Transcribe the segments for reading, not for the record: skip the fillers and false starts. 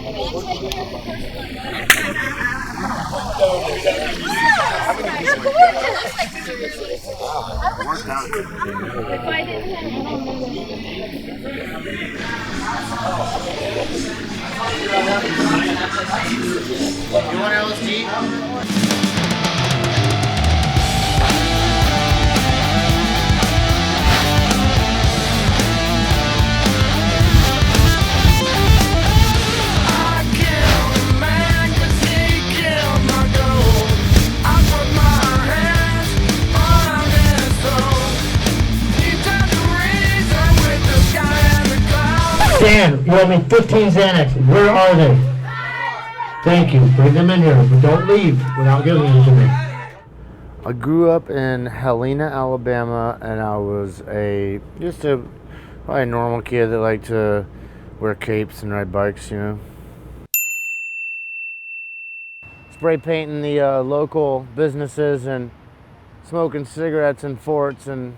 You want LSD? Dan, you owe me 15 Xanax. Where are they? Thank you. Bring them in here, but don't leave without giving them to me. I grew up in Helena, Alabama, and I was probably a normal kid that liked to wear capes and ride bikes, you know. Spray painting the local businesses and smoking cigarettes in forts and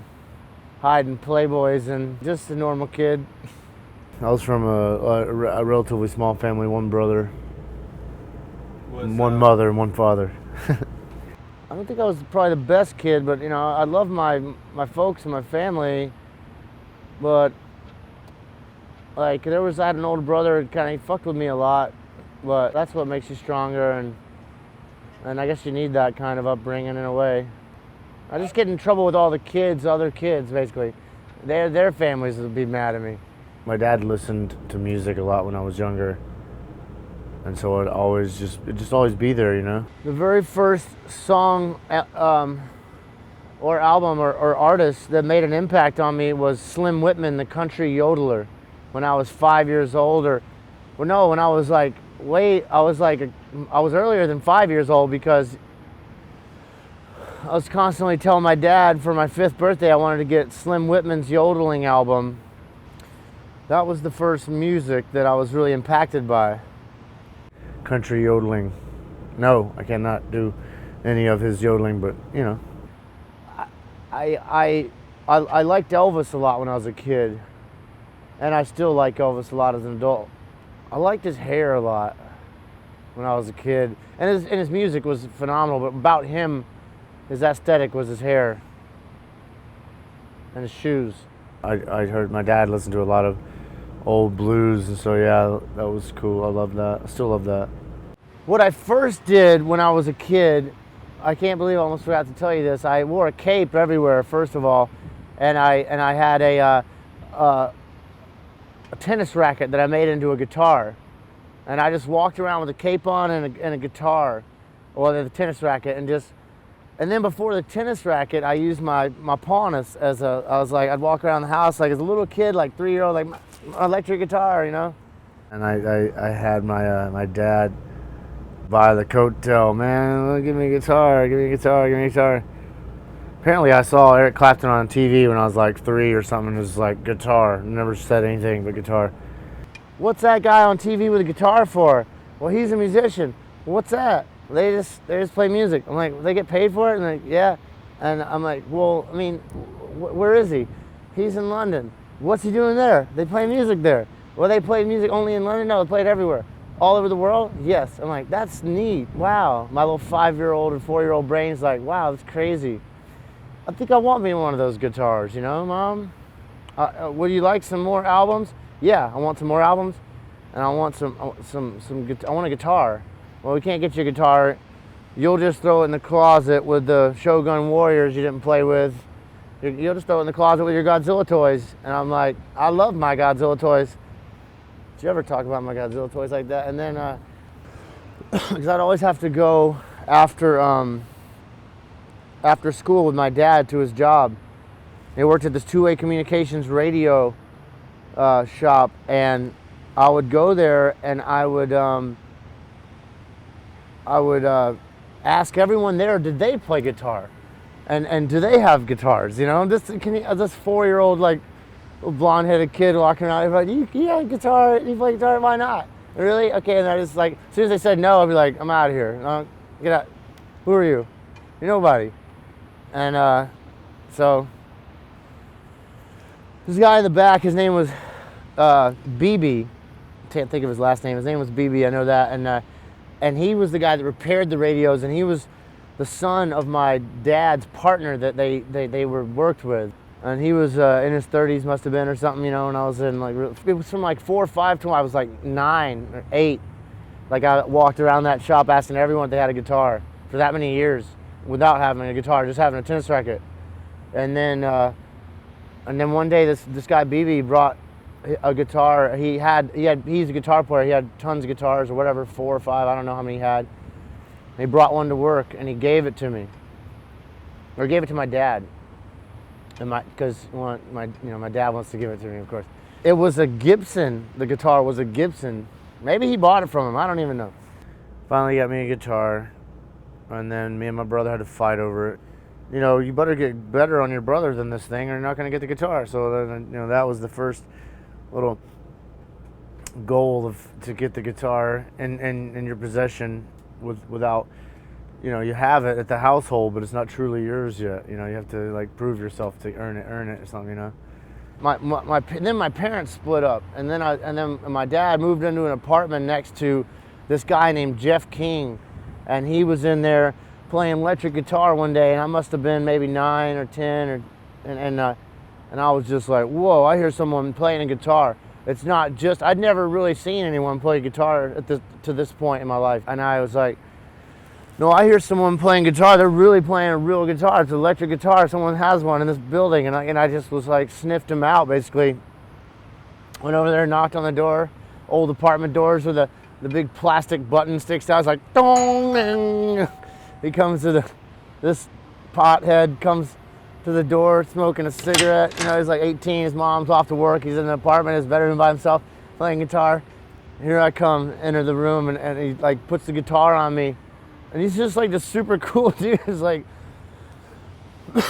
hiding Playboys and just a normal kid. I was from a relatively small family, one brother, one mother, and one father. I don't think I was probably the best kid, but you know, I love my folks and my family. But like I had an older brother that kind of fucked with me a lot, but that's what makes you stronger, and I guess you need that kind of upbringing in a way. I just get in trouble with all the kids, other kids basically. Their families would be mad at me. My dad listened to music a lot when I was younger, and so it'd always be there, you know. The very first song or album or artist that made an impact on me was Slim Whitman, the country yodeler, when I was 5 years old, when I was I was earlier than 5 years old, because I was constantly telling my dad for my 5th birthday I wanted to get Slim Whitman's yodeling album. That was the first music that I was really impacted by. Country yodeling. No, I cannot do any of his yodeling, but you know. I liked Elvis a lot when I was a kid, and I still like Elvis a lot as an adult. I liked his hair a lot when I was a kid, and his music was phenomenal, but about him, his aesthetic was his hair and his shoes. I heard my dad listen to a lot of old blues, and so yeah, that was cool. I love that. I still love that. What I first did when I was a kid, I can't believe I almost forgot to tell you this. I wore a cape everywhere, first of all, and I had a tennis racket that I made into a guitar, and I just walked around with a cape on and a guitar, or the tennis racket, and then before the tennis racket, I used my pawn as I'd walk around the house like as a little kid, like 3-year-old, like my electric guitar, you know. And I had my dad buy the coattail, man, give me a guitar, give me a guitar, give me a guitar. Apparently I saw Eric Clapton on TV when I was like 3 or something. It was like guitar, never said anything but guitar. What's that guy on TV with a guitar for? Well, he's a musician. What's that? They just play music. I'm like, they get paid for it? And they're like, yeah. And I'm like, well, I mean, where is he? He's in London. What's he doing there? They play music there. Well, they play music only in London? No, they play it everywhere. All over the world? Yes. I'm like, that's neat. Wow. My little 5-year-old and 4-year-old brain's like, wow, that's crazy. I think I want me one of those guitars, you know, Mom? Would you like some more albums? Yeah, I want some more albums, and I want I want a guitar. Well, we can't get you a guitar. You'll just throw it in the closet with the Shogun Warriors you didn't play with. You'll just throw it in the closet with your Godzilla toys. And I'm like, I love my Godzilla toys. Did you ever talk about my Godzilla toys like that? And then, because I'd always have to go after school with my dad to his job. He worked at this two-way communications radio shop, and I would go there and I would ask everyone there, did they play guitar? And do they have guitars? You know, this 4-year-old like blonde-headed kid walking around, like, you have a guitar, you play guitar, why not? Really? Okay, and I just like, as soon as they said no, I'd be like, I'm out of here. Get out. Who are you? You're nobody. And so this guy in the back, his name was BB, can't think of his last name. His name was BB, I know that. And he was the guy that repaired the radios, and he was the son of my dad's partner that they were worked with. And he was in his 30s, must have been, or something, you know, and I was in like, it was from like 4 or 5 to I was like 9 or 8. Like I walked around that shop asking everyone if they had a guitar for that many years without having a guitar, just having a tennis racket. And then one day this guy BB brought a guitar. He's a guitar player. He had tons of guitars or whatever, 4 or 5, I don't know how many he had. And he brought one to work and he gave it to me, or gave it to my dad. And because my dad wants to give it to me, of course. It was a Gibson. The guitar was a Gibson. Maybe he bought it from him. I don't even know. Finally got me a guitar, and then me and my brother had to fight over it. You know, you better get better on your brother than this thing, or you're not going to get the guitar. So then, you know, that was the first little goal to get the guitar in your possession without, you know, you have it at the household, but it's not truly yours yet. You know, you have to like prove yourself to earn it or something. You know. Then my parents split up, and then my dad moved into an apartment next to this guy named Jeff King, and he was in there playing electric guitar one day, and I must have been maybe 9 or 10, and I was just like, whoa! I hear someone playing a guitar. It's not just, I'd never really seen anyone play guitar to this point in my life, and I was like, no, I hear someone playing guitar. They're really playing a real guitar. It's an electric guitar. Someone has one in this building. And I just was like, sniffed him out, basically. Went over there, knocked on the door. Old apartment doors with the big plastic button sticks out. I was like, dong! He comes to this pothead comes to the door smoking a cigarette. You know, he's like 18. His mom's off to work. He's in an apartment, his bedroom by himself, playing guitar. Here I come, enter the room, and he like puts the guitar on me. And he's just like this super cool dude. He's like,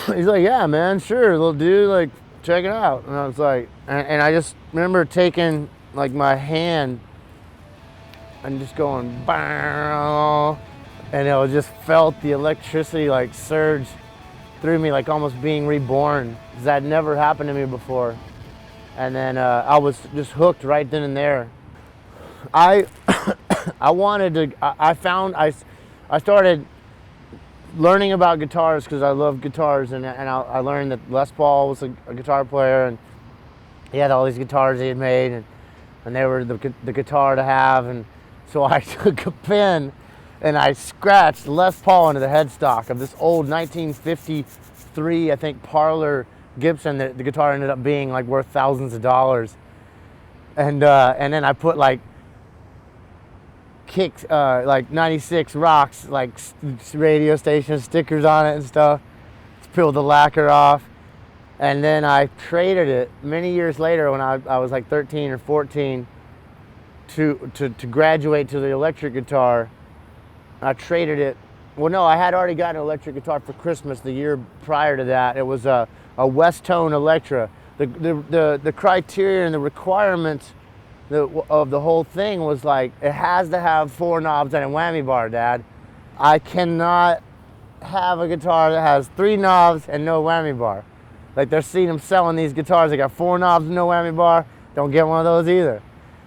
yeah, man, sure, little dude, like, check it out. And I was like, and I just remember taking like my hand and just going, bow, and I just felt the electricity like surge through me, like almost being reborn. That had never happened to me before. And then I was just hooked right then and there. I started learning about guitars because I love guitars, and I learned that Les Paul was a guitar player, and he had all these guitars he had made, and they were the guitar to have. And so I took a pen and I scratched Les Paul into the headstock of this old 1953, I think, Parlor Gibson that the guitar ended up being like worth thousands of dollars. And then I put like kicks, like 96 Rocks, like radio station stickers on it and stuff. Peeled the lacquer off, and then I traded it many years later when I was like 13 or 14 to graduate to the electric guitar. I traded it. Well, no, I had already gotten an electric guitar for Christmas the year prior to that. It was a West Tone Electra. The criteria and the requirements of the whole thing was like, it has to have 4 knobs and a whammy bar, Dad. I cannot have a guitar that has 3 knobs and no whammy bar. Like, they're seeing them selling these guitars. They got 4 knobs and no whammy bar. Don't get one of those either.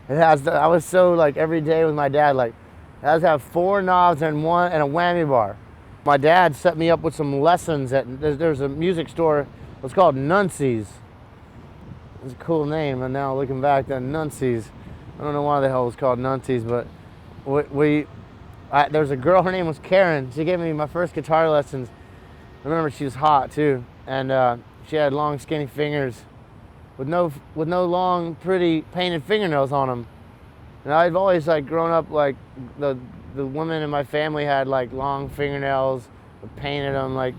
It has to, I was so like every day with my dad, like, it has to have 4 knobs and a whammy bar. My dad set me up with some lessons at, there's a music store. It's called Nuncie's. It's a cool name, and now looking back, that Nuncie's. I don't know why the hell it was called Nuncie's, but there was a girl, her name was Karen. She gave me my first guitar lessons. I remember she was hot too, and she had long, skinny fingers with no long, pretty painted fingernails on them. And I've always like grown up like the women in my family had like long fingernails, painted them like,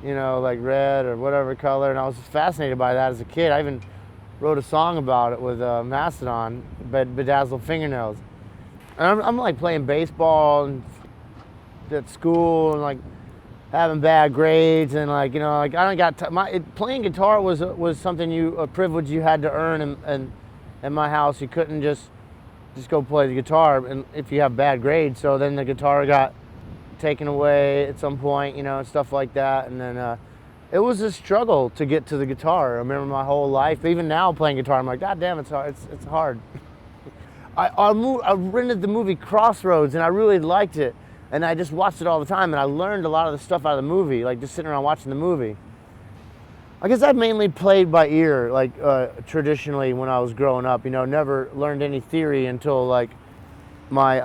you know, like red or whatever color, and I was just fascinated by that as a kid. I even wrote a song about it with Mastodon, Bedazzled Fingernails. And I'm like playing baseball and at school and like having bad grades, and like, you know, like I don't got playing guitar was something a privilege you had to earn in my house. You couldn't just go play the guitar and if you have bad grades. So then the guitar got taken away at some point, you know, and stuff like that. And then it was a struggle to get to the guitar. I remember my whole life, even now playing guitar, I'm like, God damn, it's hard. It's hard. I rented the movie Crossroads, and I really liked it. And I just watched it all the time, and I learned a lot of the stuff out of the movie, like just sitting around watching the movie. I guess I mainly played by ear, like traditionally when I was growing up. You know, never learned any theory until like my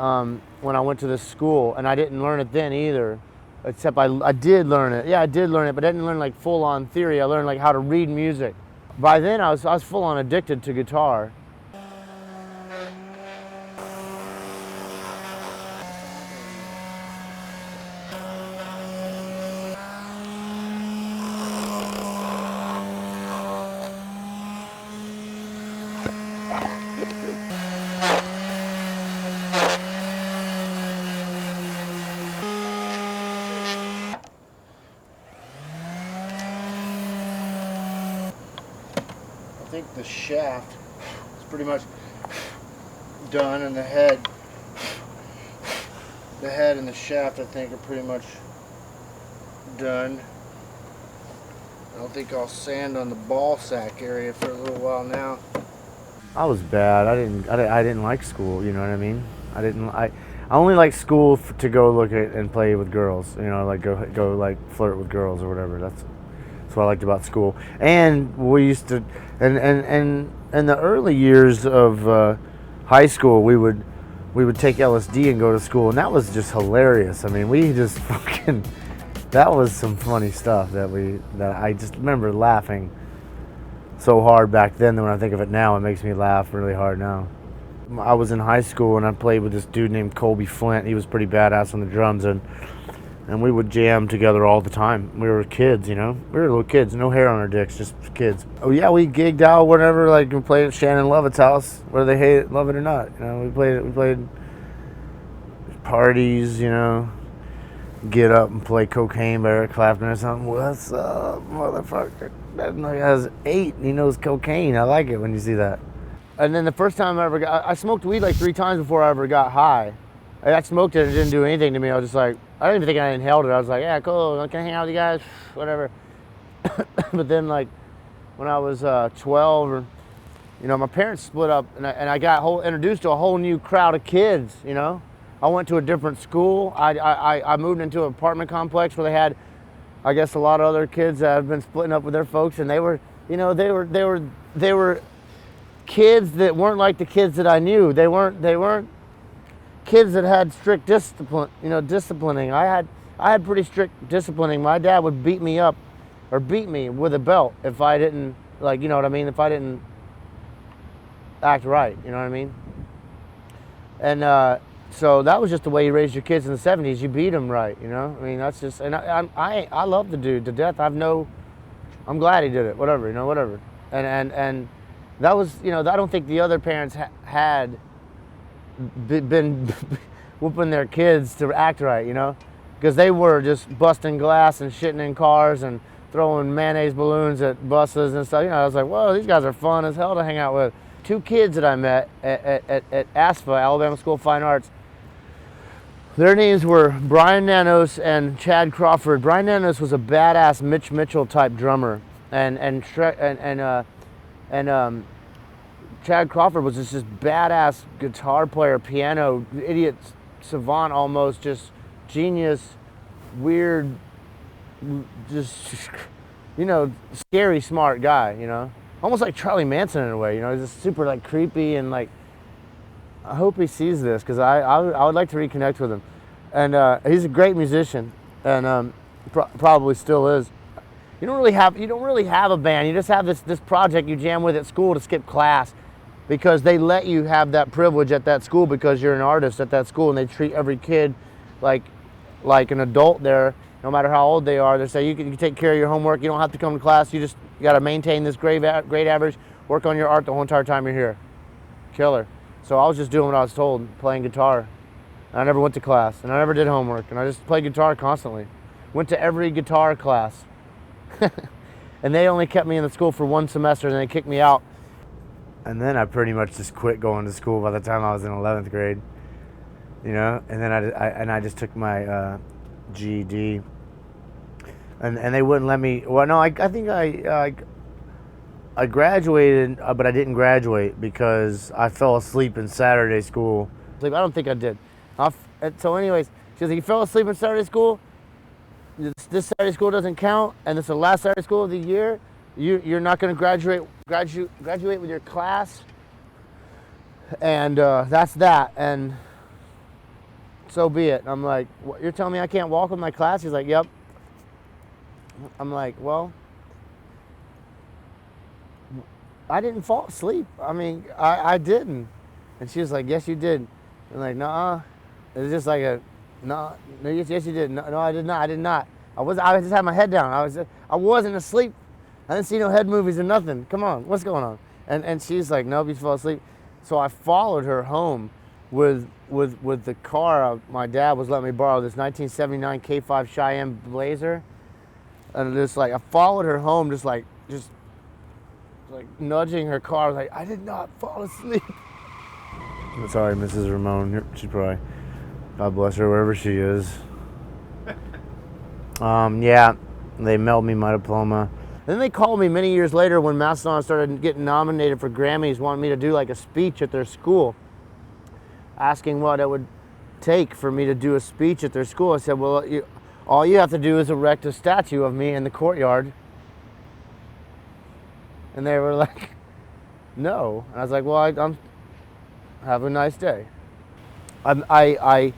when I went to this school, and I didn't learn it then either. Except I did learn it. Yeah, I did learn it, but I didn't learn like full-on theory. I learned like how to read music. By then, I was full-on addicted to guitar. I think the shaft is pretty much done, and the head and the shaft I think are pretty much done. I don't think I'll sand on the ball sack area for a little while now. I was bad. I didn't like school. You know what I mean? I only liked school to go look at and play with girls. You know, like go like flirt with girls or whatever. That's what I liked about school. And we used to, and in the early years of high school, we would take LSD and go to school, and that was just hilarious. I mean, we just fucking, that was some funny stuff that I just remember laughing so hard back then. That when I think of it now, it makes me laugh really hard now. I was in high school and I played with this dude named Colby Flint. He was pretty badass on the drums, and we would jam together all the time. We were kids, you know. We were little kids, no hair on our dicks, just kids. Oh yeah, we gigged out whatever. Like we played at Shannon Lovett's house, whether they hate it, love it or not. You know, we played parties, you know. Get up and play cocaine by Eric Clapton or something. What's up, motherfucker? That nigga has 8 and he knows cocaine. I like it when you see that. And then the first time I smoked weed like 3 times before I ever got high. I smoked it and it didn't do anything to me. I was just like, I didn't even think I inhaled it. I was like, yeah, cool, can I hang out with you guys? Whatever. But then like when I was 12, or, you know, my parents split up, and I got introduced to a whole new crowd of kids, you know. I went to a different school. I moved into an apartment complex where they had, I guess, a lot of other kids that had been splitting up with their folks, and they were, you know, they were kids that weren't like the kids that I knew. They weren't kids that had strict discipline, you know, disciplining. I had pretty strict disciplining. My dad would beat me up, or beat me with a belt if I didn't, like, you know what I mean, if I didn't act right, you know what I mean? And so that was just the way you raised your kids in the 70s. You beat them right, you know? I mean, that's just, and I love the dude to death. I'm glad he did it, whatever, you know, whatever. And that was, you know, I don't think the other parents had been whooping their kids to act right, you know? Because they were just busting glass and shitting in cars and throwing mayonnaise balloons at buses and stuff. You know, I was like, whoa, these guys are fun as hell to hang out with. 2 kids that I met at ASFA, Alabama School of Fine Arts, their names were Brian Nanos and Chad Crawford. Brian Nanos was a badass Mitch Mitchell type drummer, and Chad Crawford was just this badass guitar player, piano, idiot savant almost, just genius, weird, just, you know, scary smart guy, you know? Almost like Charlie Manson in a way, you know? He's just super like creepy, and like, I hope he sees this, because I would like to reconnect with him. And he's a great musician, and probably still is. You don't really have a band. You just have this project you jam with at school to skip class, because they let you have that privilege at that school because you're an artist at that school, and they treat every kid like an adult there, no matter how old they are. They say you can take care of your homework. You don't have to come to class. You got to maintain this grade average, work on your art the whole entire time you're here. Killer. So I was just doing what I was told, playing guitar. And I never went to class, and I never did homework, and I just played guitar constantly. Went to every guitar class. And they only kept me in the school for 1 semester, and they kicked me out. And then I pretty much just quit going to school by the time I was in 11th grade, you know. And then I just took my GED, and they wouldn't let me. Well, no, I think I graduated, but I didn't graduate because I fell asleep in Saturday school. Like, I don't think I did. So anyways, she was like, you fell asleep in Saturday school? This Saturday school doesn't count, and it's the last Saturday school of the year. You're not going to graduate with your class, and that's that. And so be it. And I'm like, what, you're telling me I can't walk with my class? He's like, yep. I'm like, well, I didn't fall asleep. I mean, I didn't. And she was like, yes, you did. I'm like, nuh-uh. It was just like a, no, yes, you did. No, I did not. I did not. I just had my head down. I wasn't asleep. I didn't see no head movies or nothing. Come on, what's going on? And she's like, nope, you fell asleep. So I followed her home with the car. My dad was letting me borrow this 1979 K5 Cheyenne Blazer. And just like, I followed her home, just like nudging her car. I was like, I did not fall asleep. I'm sorry, Mrs. Ramon. She's probably, God bless her, wherever she is. Yeah, they mailed me my diploma. Then they called me many years later when Mastodon started getting nominated for Grammys, wanting me to do like a speech at their school, asking what it would take for me to do a speech at their school. I said, well, all you have to do is erect a statue of me in the courtyard. And they were like, no. And I was like, well, I'm have a nice day. I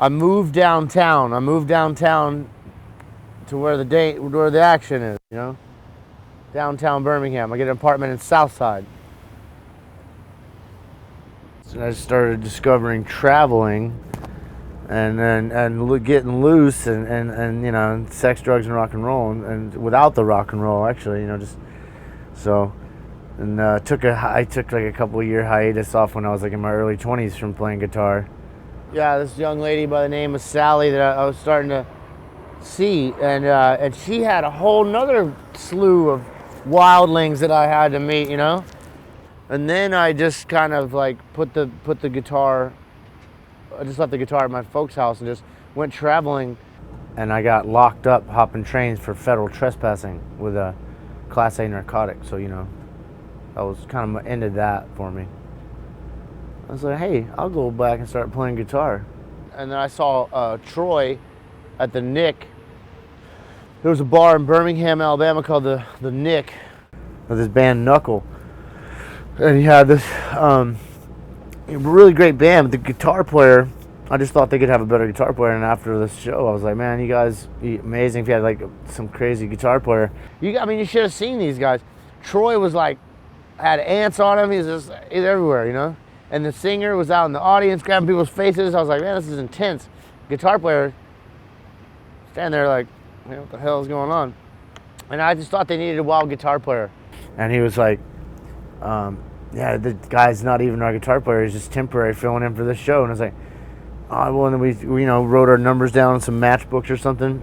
moved downtown. I moved downtown to where the action is, you know? Downtown Birmingham. I get an apartment in Southside. So I started discovering traveling and getting loose and you know, sex, drugs, and rock and roll, and without the rock and roll, actually, you know, just so. And I took like a couple of year hiatus off when I was like in my early 20s from playing guitar. Yeah, this young lady by the name of Sally that I was starting to see, and she had a whole nother slew of wildlings that I had to meet, you know. And then I just kind of like put the guitar. I just left the guitar at my folks' house and just went traveling. And I got locked up hopping trains for federal trespassing with a Class A narcotic. So, you know, that was kind of ended that for me. I was like, hey, I'll go back and start playing guitar. And then I saw Troy at the Nick. There was a bar in Birmingham, Alabama called the Nick, with his band Knuckle. And he had this really great band. But the guitar player, I just thought they could have a better guitar player. And after the show, I was like, man, you guys be amazing if you had like some crazy guitar player. I mean, you should have seen these guys. Troy was like, had ants on him. He's everywhere, you know. And the singer was out in the audience grabbing people's faces. I was like, man, this is intense. Guitar player standing there like, man, what the hell is going on? And I just thought they needed a wild guitar player. And he was like, yeah, the guy's not even our guitar player. He's just temporary filling in for this show. And I was like, oh, well, and then we you know, wrote our numbers down on some matchbooks or something.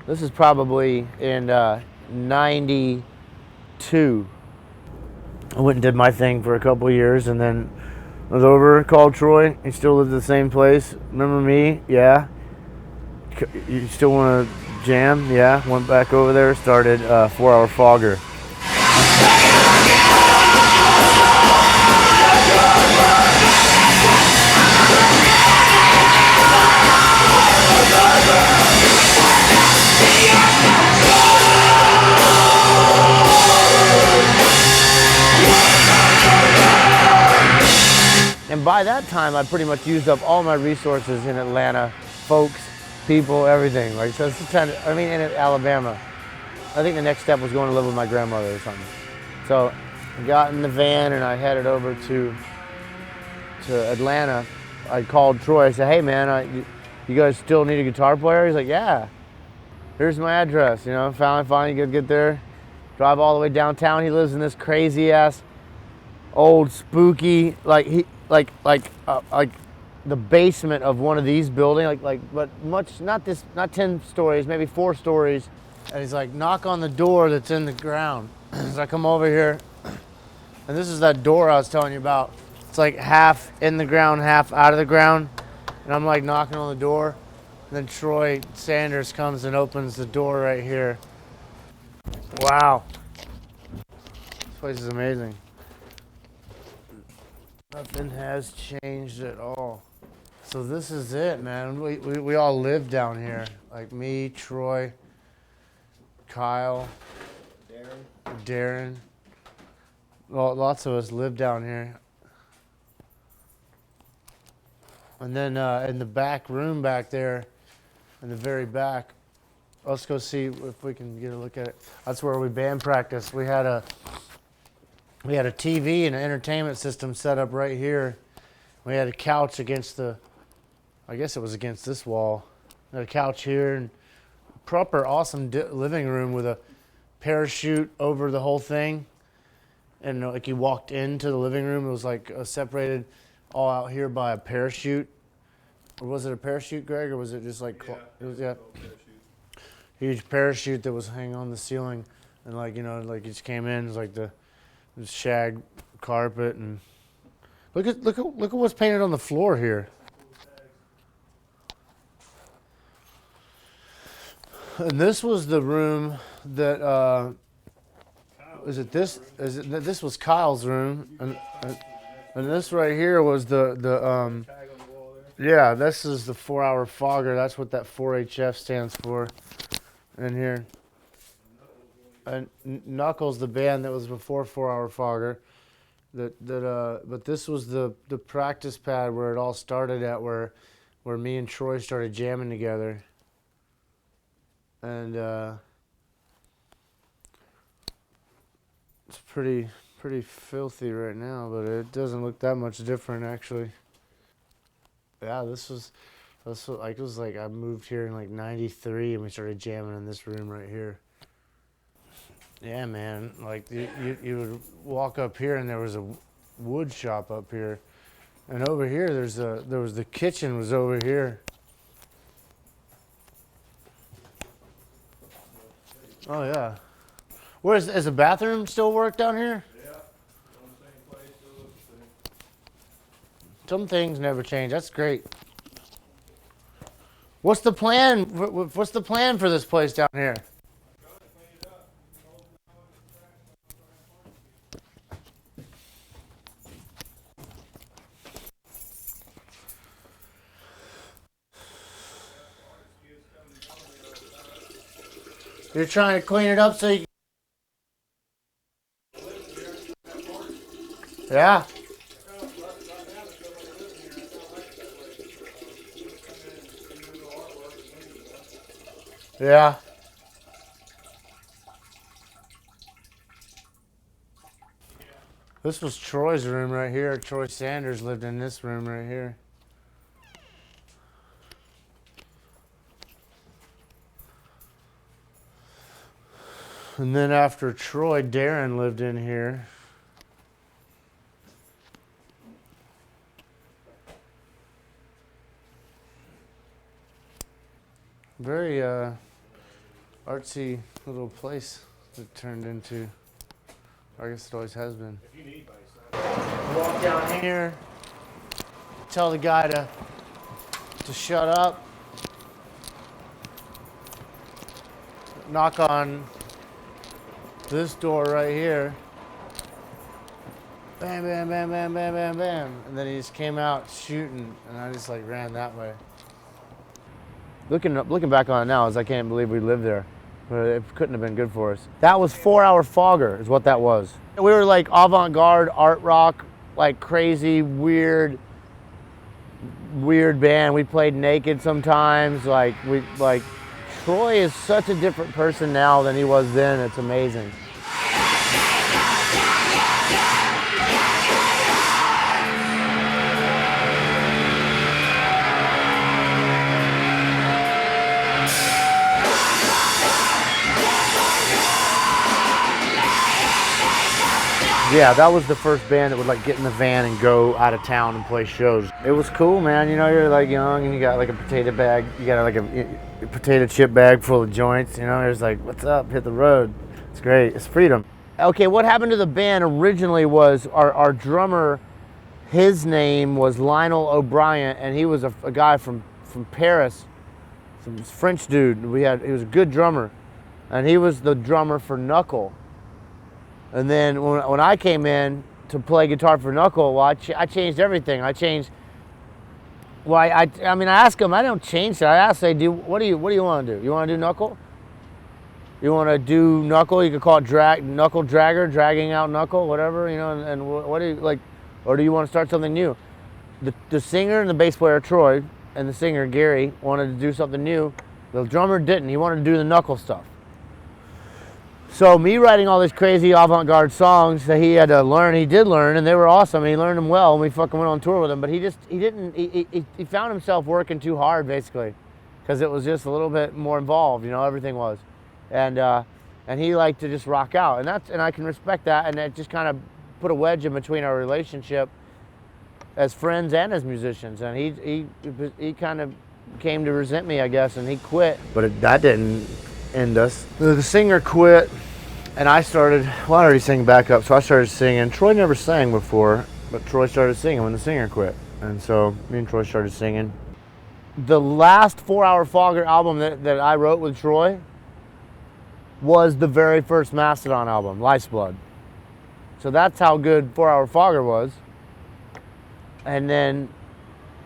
This is probably in 92. I went and did my thing for a couple of years, and then I was over, called Troy. He still lives in the same place. Remember me? Yeah. You still want to jam? Yeah. Went back over there, started 4 Hour Fogger. And by that time, I pretty much used up all my resources in Atlanta, folks, people, everything. Like, so it's kind of, I mean, in Alabama. I think the next step was going to live with my grandmother or something. So I got in the van and I headed over to Atlanta. I called Troy. I said, hey man, you guys still need a guitar player? He's like, yeah. Here's my address. You know, finally get there. Drive all the way downtown. He lives in this crazy ass, old spooky, like the basement of one of these buildings, but much, not 10 stories, maybe 4 stories. And he's like, knock on the door that's in the ground. So I come over here, and this is that door I was telling you about. It's like half in the ground, half out of the ground. And I'm like knocking on the door, and then Troy Sanders comes and opens the door right here. Wow. This place is amazing. Nothing has changed at all. So this is it, man. We all live down here. Like me, Troy, Kyle, Darren. Well, lots of us live down here. And then in the back room back there, in the very back, let's go see if we can get a look at it. That's where we band practice. We had a TV and an entertainment system set up right here. We had a couch against the, I guess it was against this wall. We had a couch here and proper awesome living room with a parachute over the whole thing. And like you walked into the living room, it was like separated all out here by a parachute. Or was it a parachute, Greg, or was it just like it was huge parachute that was hanging on the ceiling, and like like you just came in, it was like the shag carpet, and look at what's painted on the floor here. And this was the room that this was Kyle's room, and this right here was the yeah, this is the 4-hour fogger. That's what that 4HF stands for in here. And Knuckles, the band that was before 4-hour fogger. But this was the practice pad where it all started at, where me and Troy started jamming together. And it's pretty filthy right now, but it doesn't look that much different actually. Yeah, this was like, it was like I moved here in like '93 and we started jamming in this room right here. Yeah, man, like you would walk up here and there was a wood shop up here, and over here there was the kitchen was over here. Oh yeah, where's is the bathroom still work down here? Yeah, on the same place, still looks the same. Some things never change. That's great. What's the plan? What's the plan for this place down here? Trying to clean it up. You're trying to clean it up so you can... Yeah. Yeah. This was Troy's room right here. Troy Sanders lived in this room right here. And then after Troy, Darren lived in here. Very artsy little place it turned into. I guess it always has been. If you need bass, Walk down here, tell the guy to shut up, knock on this door right here. Bam, bam, bam, bam, bam, bam, bam. And then he just came out shooting, and I just like ran that way. Looking back on it now, I can't believe we lived there. But it couldn't have been good for us. That was 4-hour fogger, is what that was. We were like avant-garde art rock, like crazy, weird band. We played naked sometimes. Troy is such a different person now than he was then. It's amazing. Yeah, that was the first band that would like get in the van and go out of town and play shows. It was cool, man. You know, you're like young and you got like a potato bag. You got like a potato chip bag full of joints. You know, it's like, what's up? Hit the road. It's great. It's freedom. Okay, what happened to the band originally was our drummer, his name was Lionel O'Brien, and he was a guy from Paris, some French dude. He was a good drummer, and he was the drummer for Knuckle. And then when I came in to play guitar for Knuckle, well, I changed everything. I changed. Well, I mean, I asked them. I don't change it. I asked, what do you want to do? You want to do Knuckle? You want to do Knuckle? You could call it Knuckle Dragger, dragging out Knuckle, whatever, you know. And what do you like? Or do you want to start something new? The singer and the bass player Troy and the singer Gary wanted to do something new. The drummer didn't. He wanted to do the Knuckle stuff. So me writing all these crazy avant-garde songs that he had to learn, he did learn, and they were awesome. And he learned them well, and we fucking went on tour with him. But he found himself working too hard, basically, because it was just a little bit more involved. You know, everything was, and he liked to just rock out, and I can respect that. And it just kind of put a wedge in between our relationship as friends and as musicians. And he kind of came to resent me, I guess, and he quit. But that didn't end us. The singer quit. And I started, well, I already sang backup, so I started singing. Troy never sang before, but Troy started singing when the singer quit. And so me and Troy started singing. The last 4 Hour Fogger album that I wrote with Troy was the very first Mastodon album, Life's Blood. So that's how good 4 Hour Fogger was. And then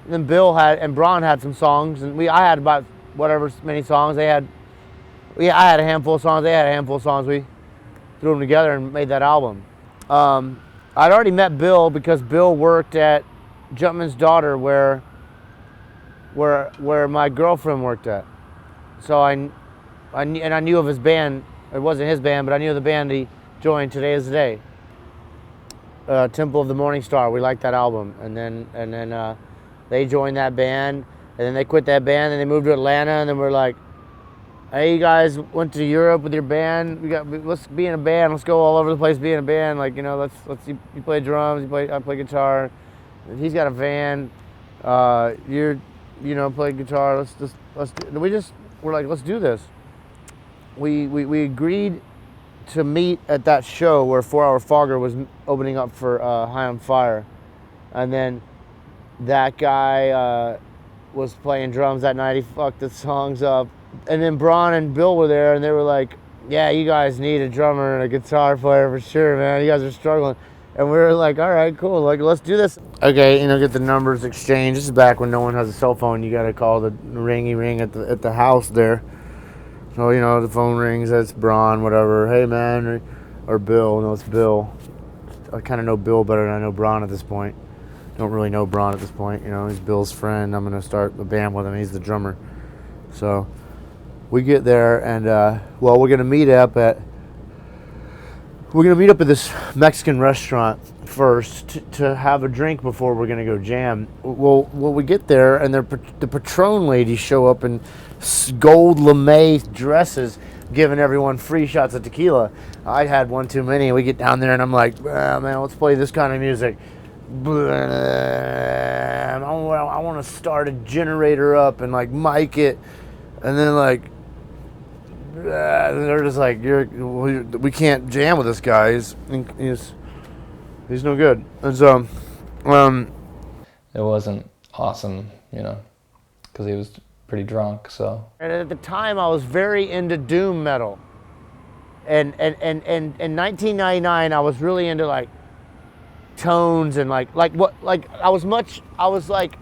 Bill and Braun had some songs, and I had about whatever many songs. I had a handful of songs, they had a handful of songs. We threw them together and made that album. I'd already met Bill because Bill worked at Jumpman's Daughter, where my girlfriend worked at. So I knew of his band. It wasn't his band, but I knew of the band he joined. Today Is the Day. Temple of the Morning Star. We liked that album, and then they joined that band, and then they quit that band, and they moved to Atlanta, and then we're like, hey, you guys went to Europe with your band. Let's be in a band. Let's go all over the place, be in a band. Like, you know, you play drums, I play guitar. He's got a van. Play guitar. We're like, let's do this. We agreed to meet at that show where 4 Hour Fogger was opening up for High on Fire, and then that guy was playing drums that night. He fucked the songs up. And then Braun and Bill were there, and they were like, yeah, you guys need a drummer and a guitar player for sure, man. You guys are struggling. And we were like, all right, cool. Like, let's do this. Okay, get the numbers exchanged. This is back when no one has a cell phone. You got to call the ringy ring at the house there. So, the phone rings. That's Braun, whatever. Hey, man. Or Bill. No, it's Bill. I kind of know Bill better than I know Braun at this point. Don't really know Braun at this point. He's Bill's friend. I'm going to start the band with him. He's the drummer. So we get there, and we're gonna meet up at this Mexican restaurant first to have a drink before we're gonna go jam. Well, we get there, and the Patron ladies show up in gold lame dresses, giving everyone free shots of tequila. I had one too many. We get down there, and I'm like, man, let's play this kind of music. I want to start a generator up and like mic it, and then like. They're just like, we can't jam with this guy. He's no good. And so, it wasn't awesome, because he was pretty drunk. So. And at the time, I was very into doom metal. And in 1999, I was really into like tones and I was like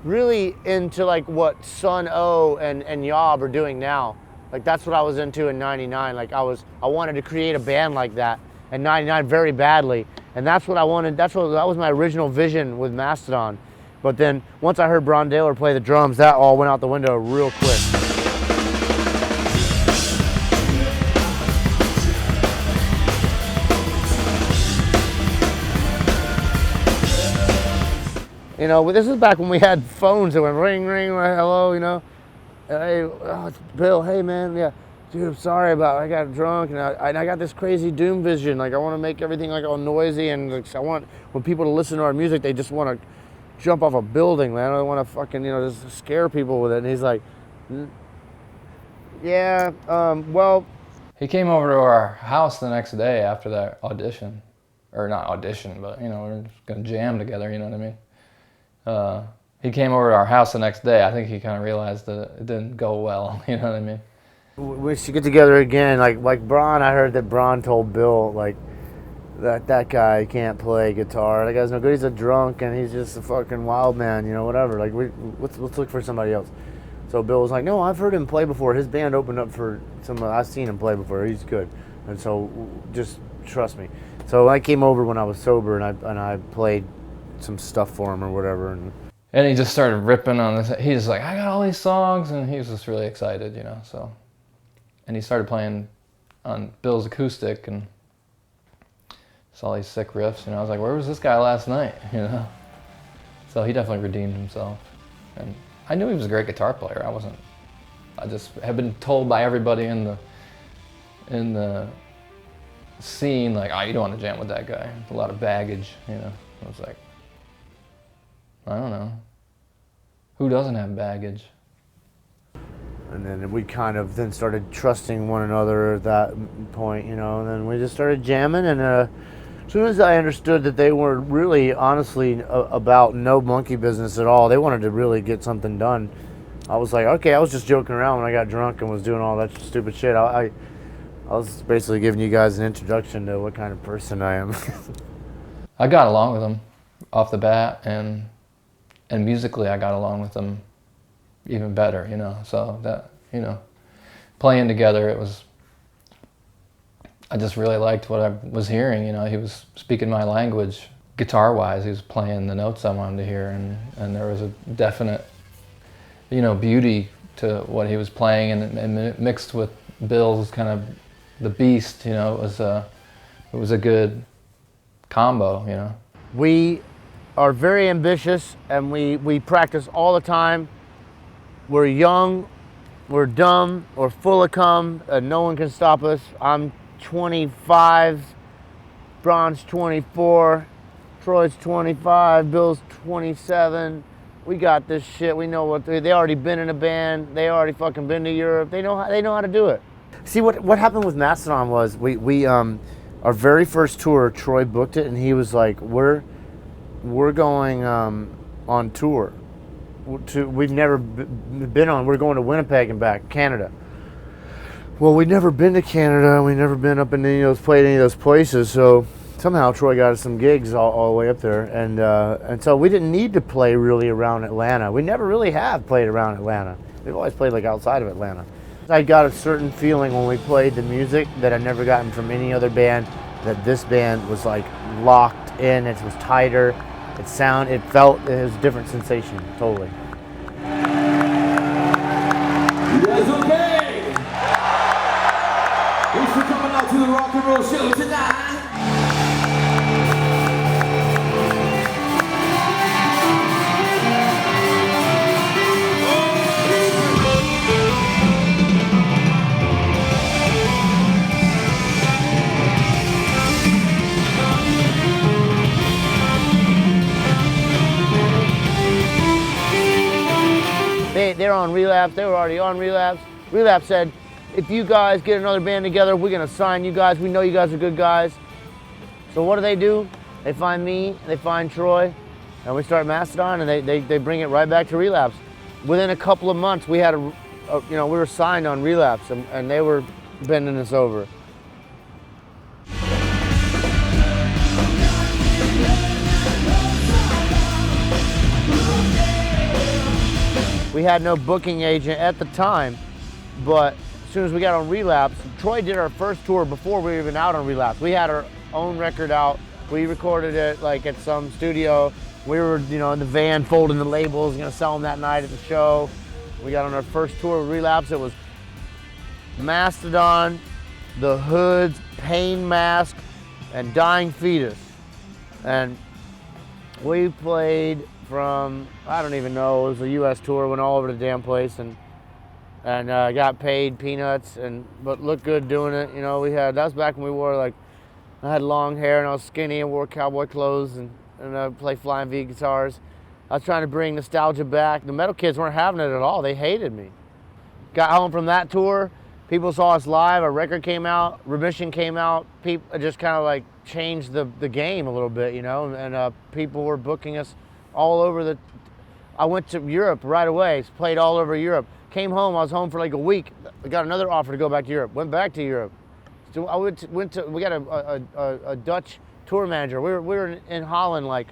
really into like what Sun O and Yob are doing now. Like that's what I was into in '99. Like I wanted to create a band like that in '99 very badly, and that's what I wanted. That was my original vision with Mastodon. But then once I heard Bron Daler play the drums, that all went out the window real quick. This is back when we had phones that went ring, ring, hello, Hey, it's Bill. Hey, man. Yeah, dude. I'm sorry I got drunk and I got this crazy doom vision. Like I want to make everything like all noisy and like, I want when people to listen to our music, they just want to jump off a building, man. I don't want to fucking just scare people with it. And he's like, yeah. Well, he came over to our house the next day after that audition, or not audition, but we were just gonna jam together. You know what I mean? He came over to our house the next day. I think he kind of realized that it didn't go well. You know what I mean? We should get together again. Like Braun, I heard that Braun told Bill, like, that guy can't play guitar. That guy's no good. He's a drunk and he's just a fucking wild man, whatever. Like, let's look for somebody else. So Bill was like, no, I've heard him play before. His band opened up for someone. I've seen him play before. He's good. And so just trust me. So I came over when I was sober and I played some stuff for him or whatever. And he just started ripping on this. He was like, I got all these songs, and he was just really excited, so. And he started playing on Bill's acoustic and saw these sick riffs, I was like, where was this guy last night, So he definitely redeemed himself. And I knew he was a great guitar player. I just had been told by everybody in the scene, like, oh, you don't want to jam with that guy. A lot of baggage, I was like, I don't know. Who doesn't have baggage? And then we kind of then started trusting one another at that point, and then we just started jamming. And as soon as I understood that they were really, honestly, about no monkey business at all, they wanted to really get something done, I was like, okay, I was just joking around when I got drunk and was doing all that stupid shit. I was basically giving you guys an introduction to what kind of person I am. I got along with them off the bat, and musically I got along with them even better, so that, playing together, I just really liked what I was hearing, he was speaking my language. Guitar-wise, he was playing the notes I wanted to hear, and there was a definite, beauty to what he was playing, and mixed with Bill's kind of the beast, it was a good combo, We are very ambitious, and we practice all the time. We're young, we're dumb, we're full of cum, and no one can stop us. I'm 25, Bron's 24, Troy's 25, Bill's 27. We got this shit. We know what they already been in a band. They already fucking been to Europe. They know how to do it. See, what happened with Mastodon was we our very first tour, Troy booked it, and he was like, we're going on tour. We've never been on. We're going to Winnipeg and back, Canada. Well, we'd never been to Canada. We'd never been up in played any of those places. So somehow Troy got us some gigs all the way up there, and so we didn't need to play really around Atlanta. We never really have played around Atlanta. We've always played like outside of Atlanta. I got a certain feeling when we played the music that I'd never gotten from any other band. That this band was like locked in. It was tighter. It felt, it was a different sensation, totally. Yes, okay. Thanks for coming out to the rock and roll show tonight. They're on Relapse. They were already on Relapse. Relapse said, if you guys get another band together, we're going to sign you guys. We know you guys are good guys. So what do? They find me, they find Troy, and we start Mastodon, and they bring it right back to Relapse. Within a couple of months, we had we were signed on Relapse, and they were bending us over. We had no booking agent at the time, but as soon as we got on Relapse, Troy did our first tour before we were even out on Relapse. We had our own record out. We recorded it like at some studio. We were, in the van folding the labels, gonna sell them that night at the show. We got on our first tour of Relapse. It was Mastodon, The Hoods, Pain Mask, and Dying Fetus. And we played from, I don't even know, it was a U.S. tour, went all over the damn place, and got paid peanuts, but looked good doing it. That was back when we wore, like, I had long hair and I was skinny and wore cowboy clothes and I played flying V guitars. I was trying to bring nostalgia back. The metal kids weren't having it at all. They hated me. Got home from that tour, people saw us live, our record came out, Remission came out, people just kind of like changed the game a little bit, and people were booking us all over I went to Europe right away, played all over Europe. Came home, I was home for like a week. I got another offer to go back to Europe. Went back to Europe. So I we got a Dutch tour manager. We were in Holland like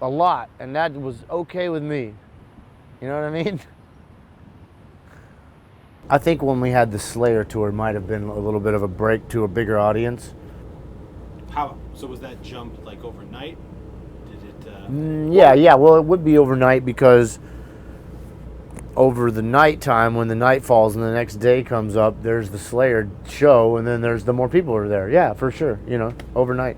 a lot, and that was okay with me. You know what I mean? I think when we had the Slayer tour, it might have been a little bit of a break to a bigger audience. How? So was that jump like overnight? Did it? Yeah. Well, it would be overnight because over the nighttime, when the night falls and the next day comes up, there's the Slayer show, and then there's the more people are there. Yeah, for sure. You know, overnight.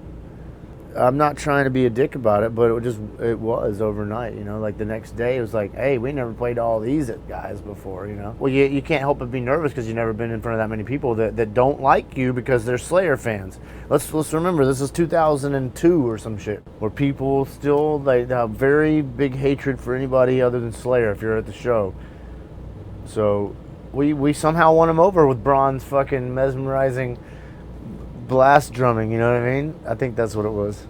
I'm not trying to be a dick about it, but it was overnight, you know, like the next day it was like, hey, we never played all these guys before, you know. Well, you can't help but be nervous because you've never been in front of that many people that don't like you because they're Slayer fans. Let's remember, this is 2002 or some shit, where people still like have very big hatred for anybody other than Slayer if you're at the show. So we somehow won them over with Braun's fucking mesmerizing blast drumming, you know what I mean? I think that's what it was.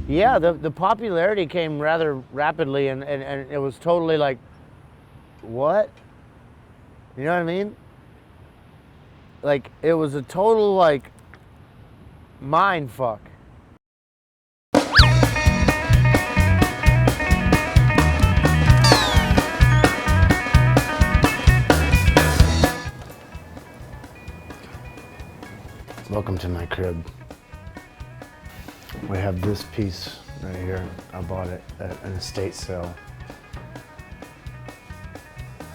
Yeah, the popularity came rather rapidly, and it was totally like, what? You know what I mean? Like, it was a total, like, mind fuck. Welcome to my crib. We have this piece right here. I bought it at an estate sale.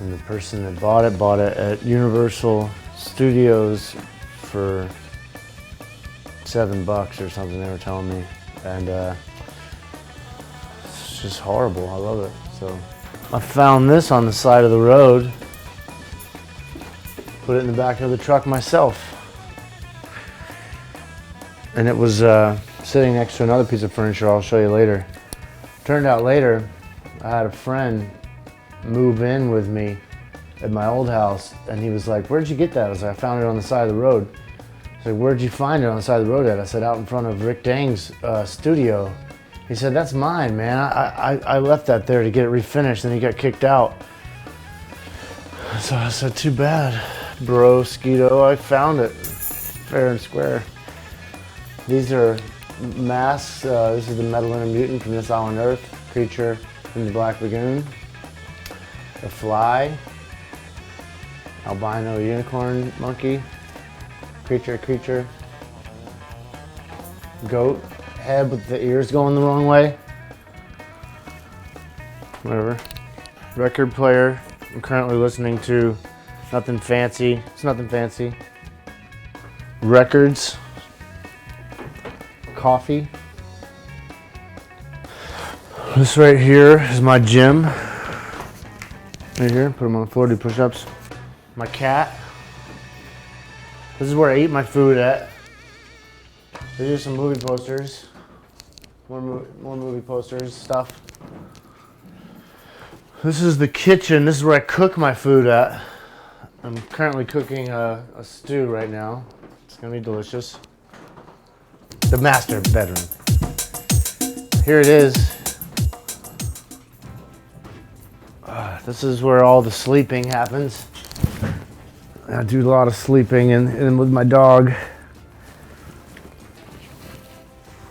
And the person that bought it at Universal Studios for $7 or something, they were telling me. And it's just horrible. I love it. So I found this on the side of the road. Put it in the back of the truck myself. And it was sitting next to another piece of furniture I'll show you later. Turned out later, I had a friend move in with me at my old house, and he was like, where'd you get that? I was like, I found it on the side of the road. He's like, where'd you find it on the side of the road at? I said, out in front of Rick Dang's studio. He said, that's mine, man. I left that there to get it refinished, and he got kicked out. So I said, too bad, bro, Skeeto. I found it fair and square. These are masks. This is the Metal Inner Mutant from This Island Earth, creature in the Black Lagoon, a fly, albino unicorn monkey, creature, goat head with the ears going the wrong way, whatever. Record player. I'm currently listening to nothing fancy. It's nothing fancy. Records. Coffee. This right here is my gym. Right here, put them on the floor, do push-ups. My cat. This is where I eat my food at. These are some movie posters. More movie posters, stuff. This is the kitchen. This is where I cook my food at. I'm currently cooking a stew right now. It's gonna be delicious. The master bedroom. Here it is. This is where all the sleeping happens. I do a lot of sleeping and with my dog.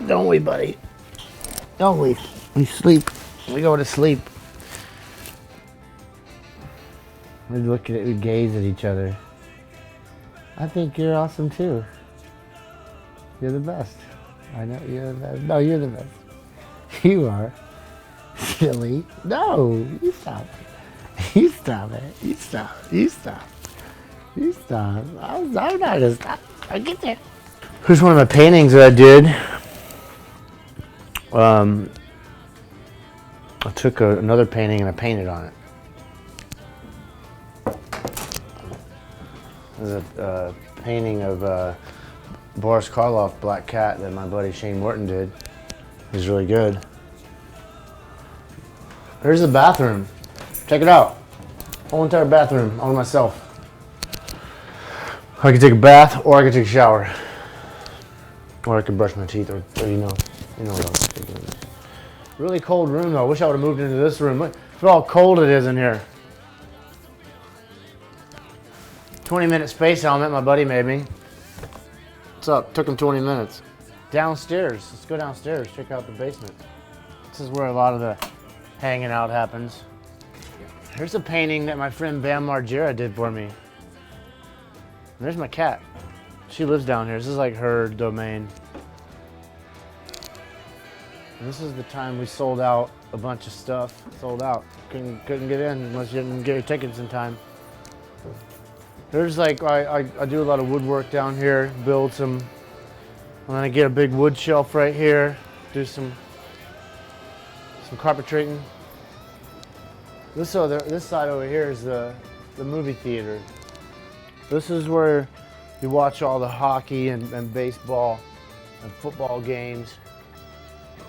Don't we, buddy? Don't we? We sleep. We go to sleep. We look at it, we gaze at each other. I think you're awesome too. You're the best. I know you're the best. No, you're the best. You are. Silly. No, you stop it. You stop it. You stop. You stop. You stop. I'm not gonna stop. I'll get there. Here's one of my paintings that I did. I took another painting and I painted on it. There's a painting of Boris Karloff, Black Cat, that my buddy Shane Morton did. It was really good. Here's the bathroom. Check it out. Whole entire bathroom all to myself. I could take a bath, or I could take a shower, or I could brush my teeth, or you know what else. Really cold room though. I wish I would have moved into this room. Look how cold it is in here. 20-minute space helmet my buddy made me. What's up? Took him 20 minutes. Downstairs. Let's go downstairs. Check out the basement. This is where a lot of the hanging out happens. Here's a painting that my friend Bam Margera did for me. And there's my cat. She lives down here. This is like her domain. And this is the time we sold out a bunch of stuff. Sold out. Couldn't get in unless you didn't get your tickets in time. There's like, I do a lot of woodwork down here, build some, I'm gonna get a big wood shelf right here, do some carpet treating. This side over here is the movie theater. This is where you watch all the hockey and baseball and football games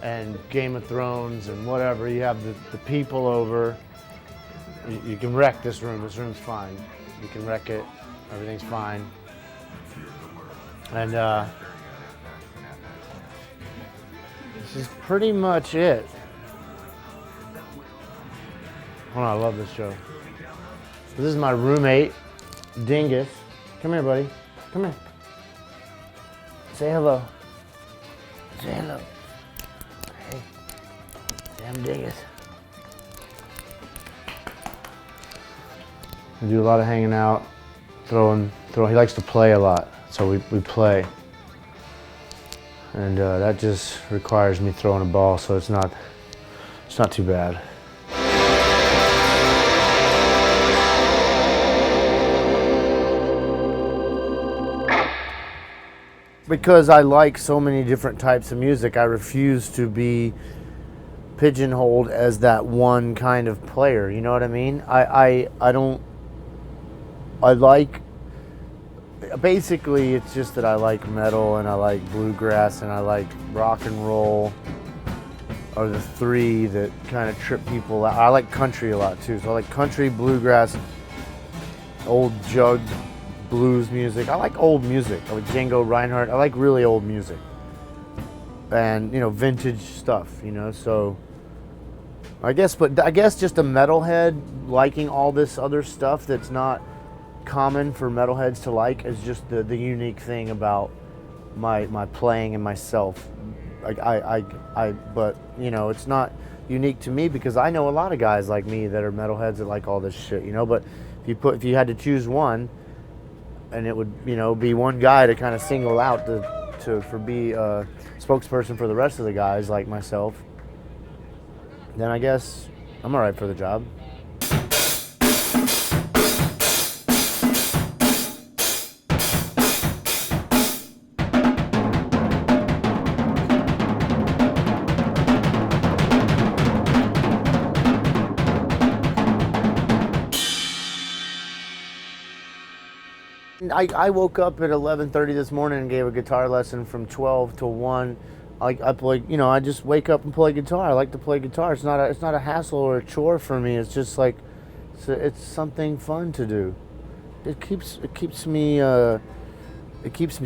and Game of Thrones and whatever. You have the people over. You can wreck this room. This room's fine. You can wreck it. Everything's fine. And this is pretty much it. Oh, I love this show. This is my roommate, Dingus. Come here, buddy. Come here. Say hello. Say hello. Hey. Damn Dingus. We do a lot of hanging out, throwing. He likes to play a lot, so we play. And that just requires me throwing a ball, so it's not too bad. Because I like so many different types of music, I refuse to be pigeonholed as that one kind of player. You know what I mean? I like, basically it's just that I like metal and I like bluegrass and I like rock and roll are the three that kind of trip people out. I like country a lot too. So I like country, bluegrass, old jug blues music. I like old music. I like Django Reinhardt. I like really old music. And, you know, vintage stuff, you know, so I guess just a metalhead liking all this other stuff that's not common for metalheads to like is just the unique thing about my playing and myself. But you know, it's not unique to me because I know a lot of guys like me that are metalheads that like all this shit, you know. But if you had to choose one, and it would, you know, be one guy to kind of single out for be a spokesperson for the rest of the guys like myself, then I guess I'm all right for the job. I woke up at 11:30 this morning and gave a guitar lesson from 12 to 1. I play, you know, I just wake up and play guitar. I like to play guitar. It's not a hassle or a chore for me. It's just like it's something fun to do. It keeps me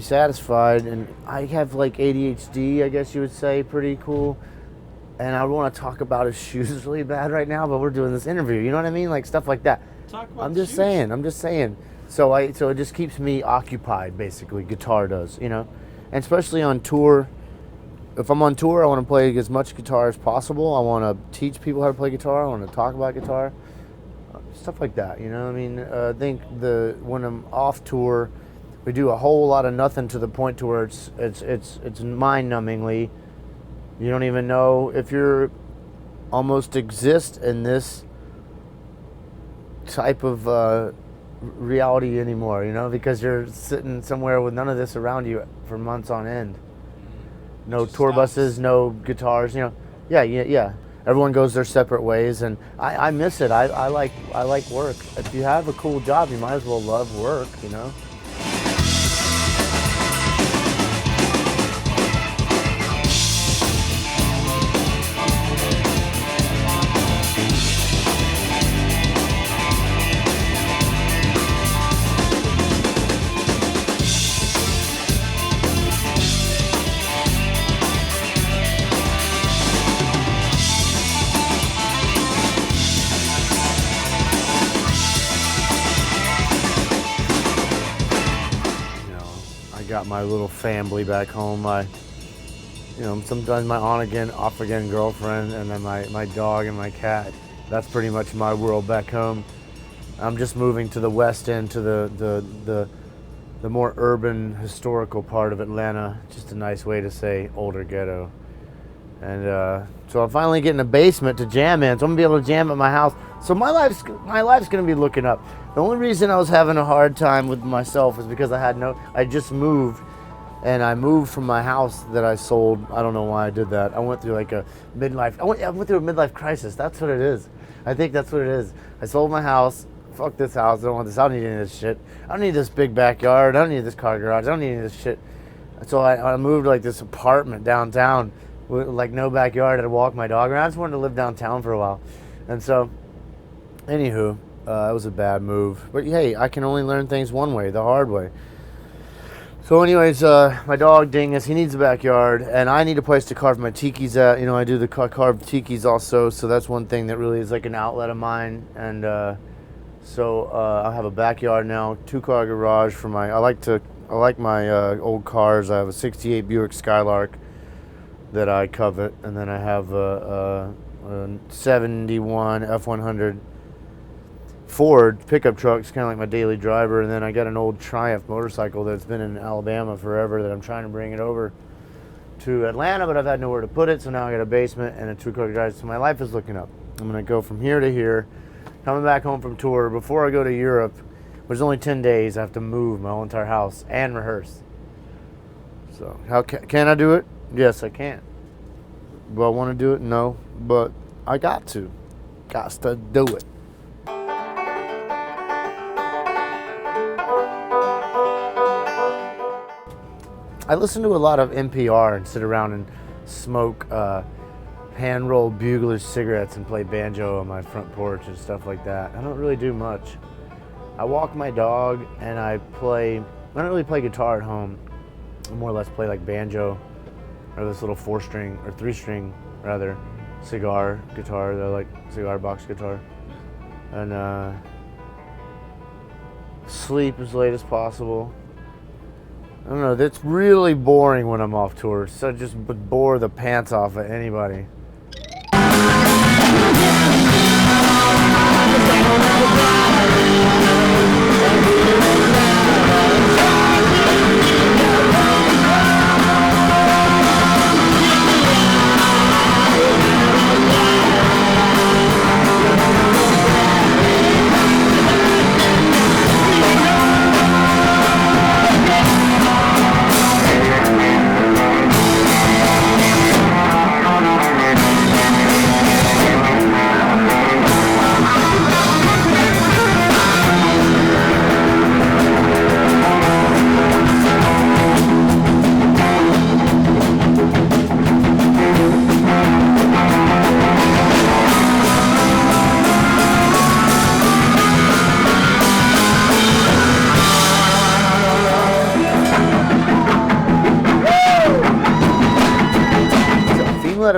satisfied, and I have like ADHD, I guess you would say, pretty cool. And I want to talk about his shoes really bad right now, but we're doing this interview. You know what I mean? Like stuff like that. Talk about I'm just saying. So it just keeps me occupied, basically. Guitar does, you know, and especially on tour. If I'm on tour, I want to play as much guitar as possible. I want to teach people how to play guitar. I want to talk about guitar, stuff like that. You know, I mean, I think when I'm off tour, we do a whole lot of nothing to the point to where it's mind-numbingly. You don't even know if you're almost exist in this type of reality anymore, you know, because you're sitting somewhere with none of this around you for months on end. No tour buses, no guitars, you know. Yeah. Everyone goes their separate ways, and I miss it. I like work. If you have a cool job, you might as well love work, you know. my little family back home. Sometimes my on again, off again girlfriend, and then my dog and my cat. That's pretty much my world back home. I'm just moving to the west end, to the more urban, historical part of Atlanta. Just a nice way to say older ghetto. And so I'm finally getting a basement to jam in, so I'm gonna be able to jam at my house. So my life's gonna be looking up. The only reason I was having a hard time with myself is because I just moved, and I moved from my house that I sold. I don't know why I did that. I went through like a midlife. I went through a midlife crisis. That's what it is. I think that's what it is. I sold my house. Fuck this house. I don't want this. I don't need any of this shit. I don't need this big backyard. I don't need this car garage. I don't need any of this shit. So I moved to like this apartment downtown with like no backyard. I'd walk my dog around. I just wanted to live downtown for a while. And so, anywho, it was a bad move. But hey, I can only learn things one way, the hard way. So anyways, my dog Dingus, he needs a backyard, and I need a place to carve my tikis at. I do the carved tikis also, so that's one thing that really is like an outlet of mine. And so I have a backyard now, 2-car garage for my. I like my old cars. I have a '68 Buick Skylark that I covet, and then I have a '71 F100 Ford pickup truck. It's kind of like my daily driver. And then I got an old Triumph motorcycle that's been in Alabama forever that I'm trying to bring it over to Atlanta, but I've had nowhere to put it, so now I got a basement and a 2-car garage. So my life is looking up. I'm going to go from here to here, coming back home from tour. Before I go to Europe, which is only 10 days, I have to move my whole entire house and rehearse. So how can I do it? Yes, I can. Do I want to do it? No, but I got to do it. I listen to a lot of NPR and sit around and smoke hand-rolled Bugler cigarettes and play banjo on my front porch and stuff like that. I don't really do much. I walk my dog and I don't really play guitar at home. I more or less play like banjo or this little 4-string or 3-string rather cigar guitar. They're like cigar box guitar. And sleep as late as possible. I don't know, that's really boring when I'm off tour, so it just would bore the pants off of anybody.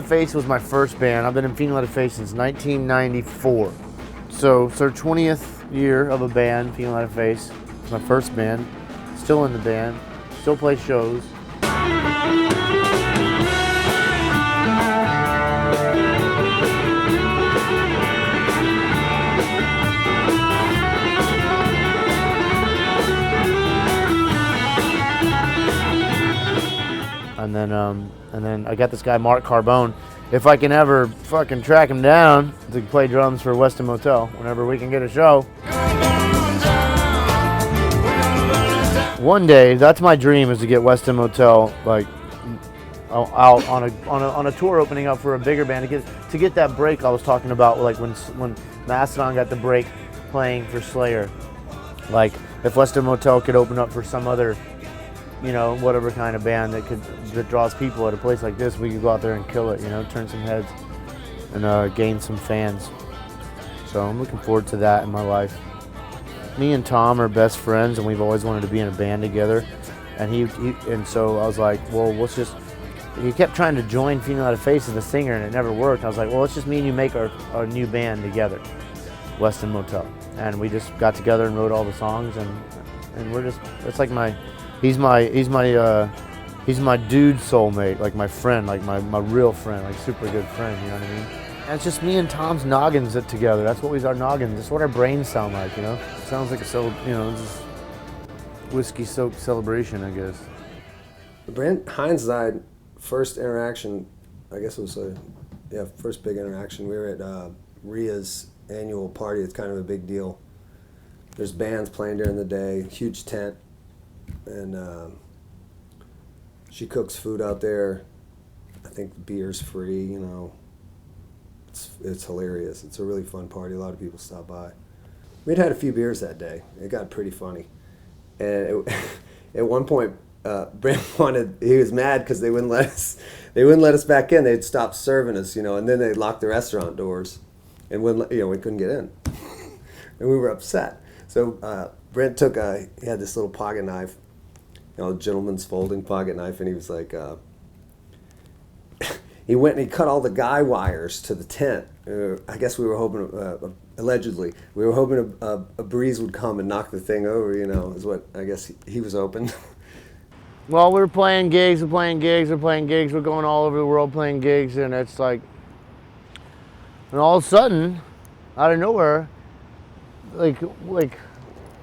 Face was my first band. I've been in Female Face since 1994. So it's our 20th year of a band, Female Face. It's my first band. Still in the band. Still play shows. And then I got this guy Mark Carbone. If I can ever fucking track him down to play drums for Weston Motel whenever we can get a show. One day, that's my dream, is to get Weston Motel like out on a tour opening up for a bigger band to get that break I was talking about, like when Mastodon got the break playing for Slayer. Like if Weston Motel could open up for some other, whatever kind of band that draws people at a place like this, we could go out there and kill it, turn some heads and gain some fans. So I'm looking forward to that in my life. Me and Tom are best friends, and we've always wanted to be in a band together. And so I was like, well, he kept trying to join Female Face as a singer, and it never worked. I was like, well, let's just me and you make our new band together, Weston Motel. And we just got together and wrote all the songs, and we're just, it's like my He's my dude soulmate, like my friend, like my real friend, like super good friend, you know what I mean? And it's just me and Tom's noggins that together. That's what our noggins. That's what our brains sound like, you know? It sounds like just whiskey-soaked celebration, I guess. Brent, Hinds died. First interaction, I guess it was first big interaction. We were at Ria's annual party. It's kind of a big deal. There's bands playing during the day, huge tent, and she cooks food out there. I think beer's free, you know. It's hilarious. It's a really fun party. A lot of people stop by. We'd had a few beers that day. It got pretty funny. And at one point, Brent he was mad because they wouldn't let us back in. They'd stop serving us, you know, and then they'd lock the restaurant doors, and we couldn't get in, and we were upset. So Brent he had this little pocket knife, you know, gentleman's folding pocket knife, and he was like, he went and he cut all the guy wires to the tent. I guess we were hoping, allegedly, we were hoping a breeze would come and knock the thing over, you know, is what I guess he was hoping. Well, we're playing gigs, we're going all over the world playing gigs, and it's like, and all of a sudden, out of nowhere, like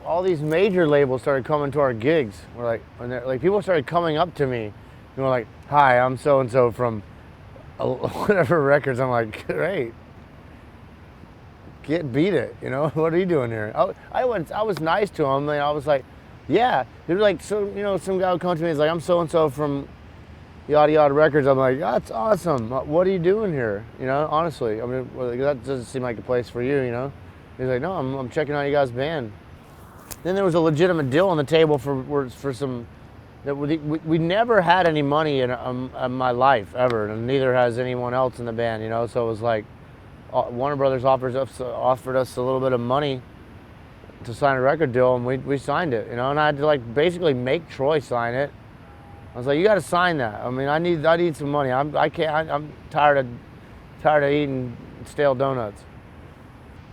all these major labels started coming to our gigs. We're like, people started coming up to me, and were like, "Hi, I'm so and so from whatever records." I'm like, "Great, beat it, you know? What are you doing here?" I was nice to him, and I was like, "Yeah." They're like, so, you know, some guy would come to me, he's like, "I'm so and so from yada yada records." I'm like, "That's awesome. What are you doing here?" You know, honestly, I mean, that doesn't seem like a place for you, you know. He's like, "No, I'm checking out you guys' band." Then there was a legitimate deal on the table for some. That we never had any money in my life ever, and neither has anyone else in the band, you know. So it was like, Warner Brothers offered us a little bit of money to sign a record deal, and we signed it, you know. And I had to like basically make Troy sign it. I was like, "You got to sign that. I mean, I need some money. I'm tired of eating stale donuts."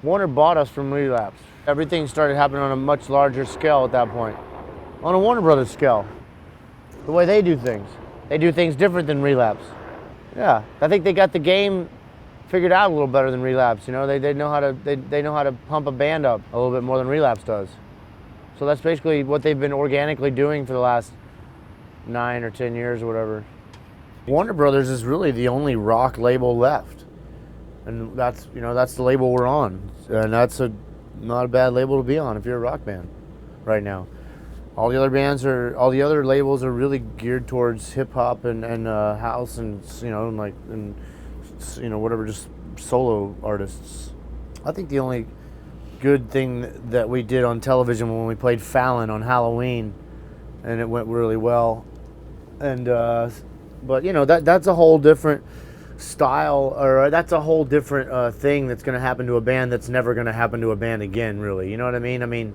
Warner bought us from Relapse. Everything started happening on a much larger scale at that point, on a Warner Brothers scale. The way they do things different than Relapse. Yeah, I think they got the game figured out a little better than Relapse. You know, they know how to pump a band up a little bit more than Relapse does. So that's basically what they've been organically doing for the last 9 or 10 years or whatever. Warner Brothers is really the only rock label left, and that's the label we're on, and that's not a bad label to be on if you're a rock band right now. All the other labels are really geared towards hip hop and house and whatever, just solo artists. I think the only good thing that we did on television when we played Fallon on Halloween, and it went really well. And but you know, that's a whole different style, or that's a whole different thing that's going to happen to a band that's never going to happen to a band again, really. You know what I mean? I mean,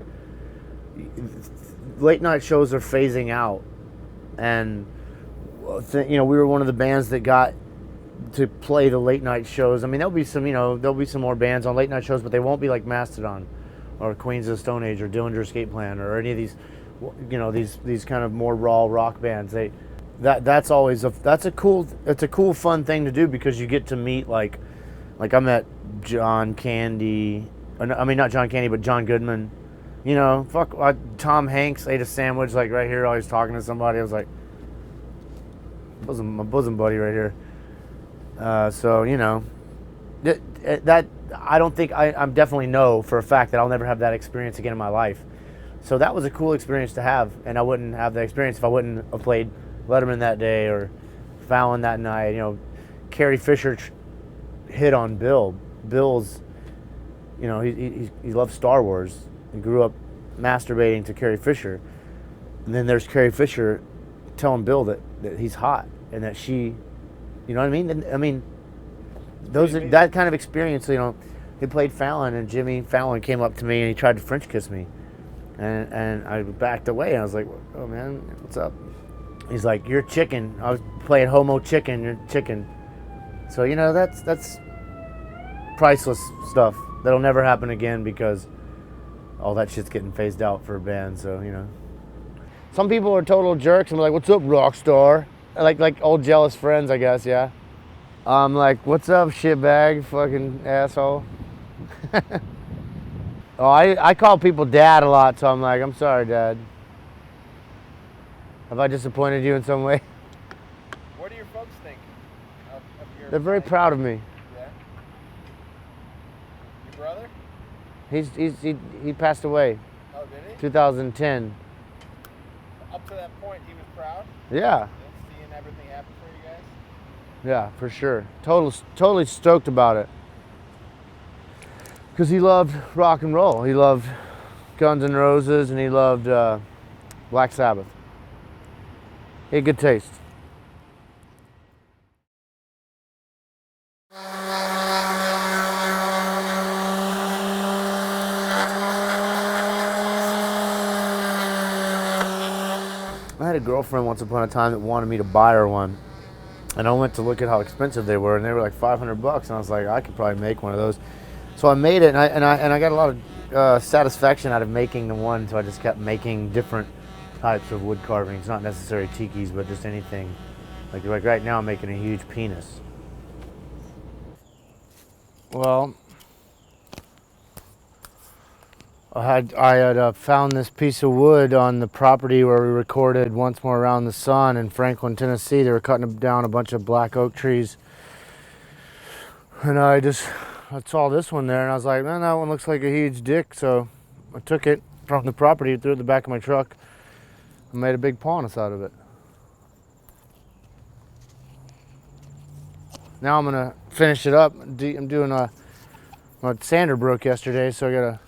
late night shows are phasing out, and we were one of the bands that got to play the late night shows. I mean, there'll be some more bands on late night shows, but they won't be like Mastodon or Queens of the Stone Age or Dillinger Escape Plan or any of these, these kind of more raw rock bands. That's a cool fun thing to do, because you get to meet like I met John Candy. I mean, not John Candy, but John Goodman. You know, Tom Hanks ate a sandwich like right here while he was talking to somebody. I was like, my bosom buddy right here. So you know, that I don't think I'm definitely know for a fact that I'll never have that experience again in my life. So that was a cool experience to have, and I wouldn't have that experience if I wouldn't have played Letterman that day or Fallon that night. You know, Carrie Fisher hit on Bill. Bill's, you know, he loves Star Wars. He grew up masturbating to Carrie Fisher, and then there's Carrie Fisher telling Bill that he's hot and that she, you know what I mean? And, I mean, that kind of experience. You know, he played Fallon, and Jimmy Fallon came up to me and he tried to French kiss me, and I backed away. And I was like, "Oh man, what's up?" He's like, "You're chicken." I was playing homo chicken. You're chicken. So you know, that's priceless stuff that'll never happen again, because all that shit's getting phased out for a band. So you know. Some people are total jerks and be like, "What's up, rock star?" Like old jealous friends, I guess. Yeah. I'm like, "What's up, shitbag, fucking asshole?" Oh, I call people dad a lot, so I'm like, "I'm sorry, dad. Have I disappointed you in some way?" What do your folks think of your They're very proud of me. Yeah. Your brother? He passed away Oh, did he? 2010. Up to that point, he was proud? Yeah. Seeing everything happen for you guys? Yeah, for sure. Totally stoked about it. Because he loved rock and roll. He loved Guns N' Roses and he loved Black Sabbath. He had good taste. I had a girlfriend once upon a time that wanted me to buy her one. And I went to look at how expensive they were, and they were like $500. And I was like, I could probably make one of those. So I made it, and I got a lot of satisfaction out of making the one. So I just kept making different types of wood carvings, not necessarily tikis, but just anything. Like right now, I'm making a huge penis. Well, I had found this piece of wood on the property where we recorded Once More Around the Sun in Franklin, Tennessee. They were cutting down a bunch of black oak trees. And I saw this one there and I was like, man, that one looks like a huge dick. So I took it from the property, threw it in the back of my truck, and made a big paunus out of it. Now I'm gonna finish it up. I'm doing my sander broke yesterday, so I gotta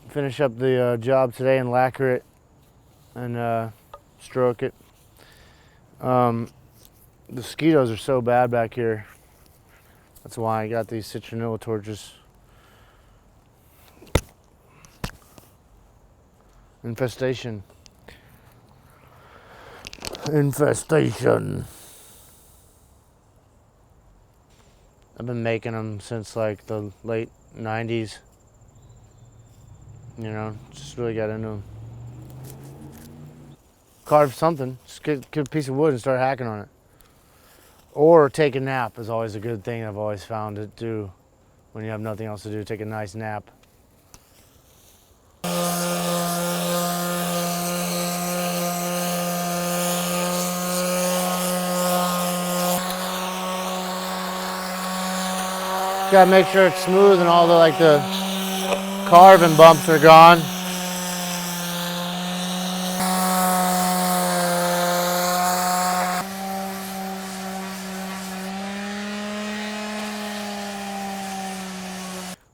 finish up the job today and lacquer it and stroke it. The mosquitoes are so bad back here. That's why I got these citronella torches. Infestation. Infestation. I've been making them since like the late 90s. You know, just really got into them. Carve something, just get a piece of wood and start hacking on it. Or take a nap is always a good thing I've always found to do when you have nothing else to do. Take a nice nap. Gotta make sure it's smooth and all the carving bumps are gone.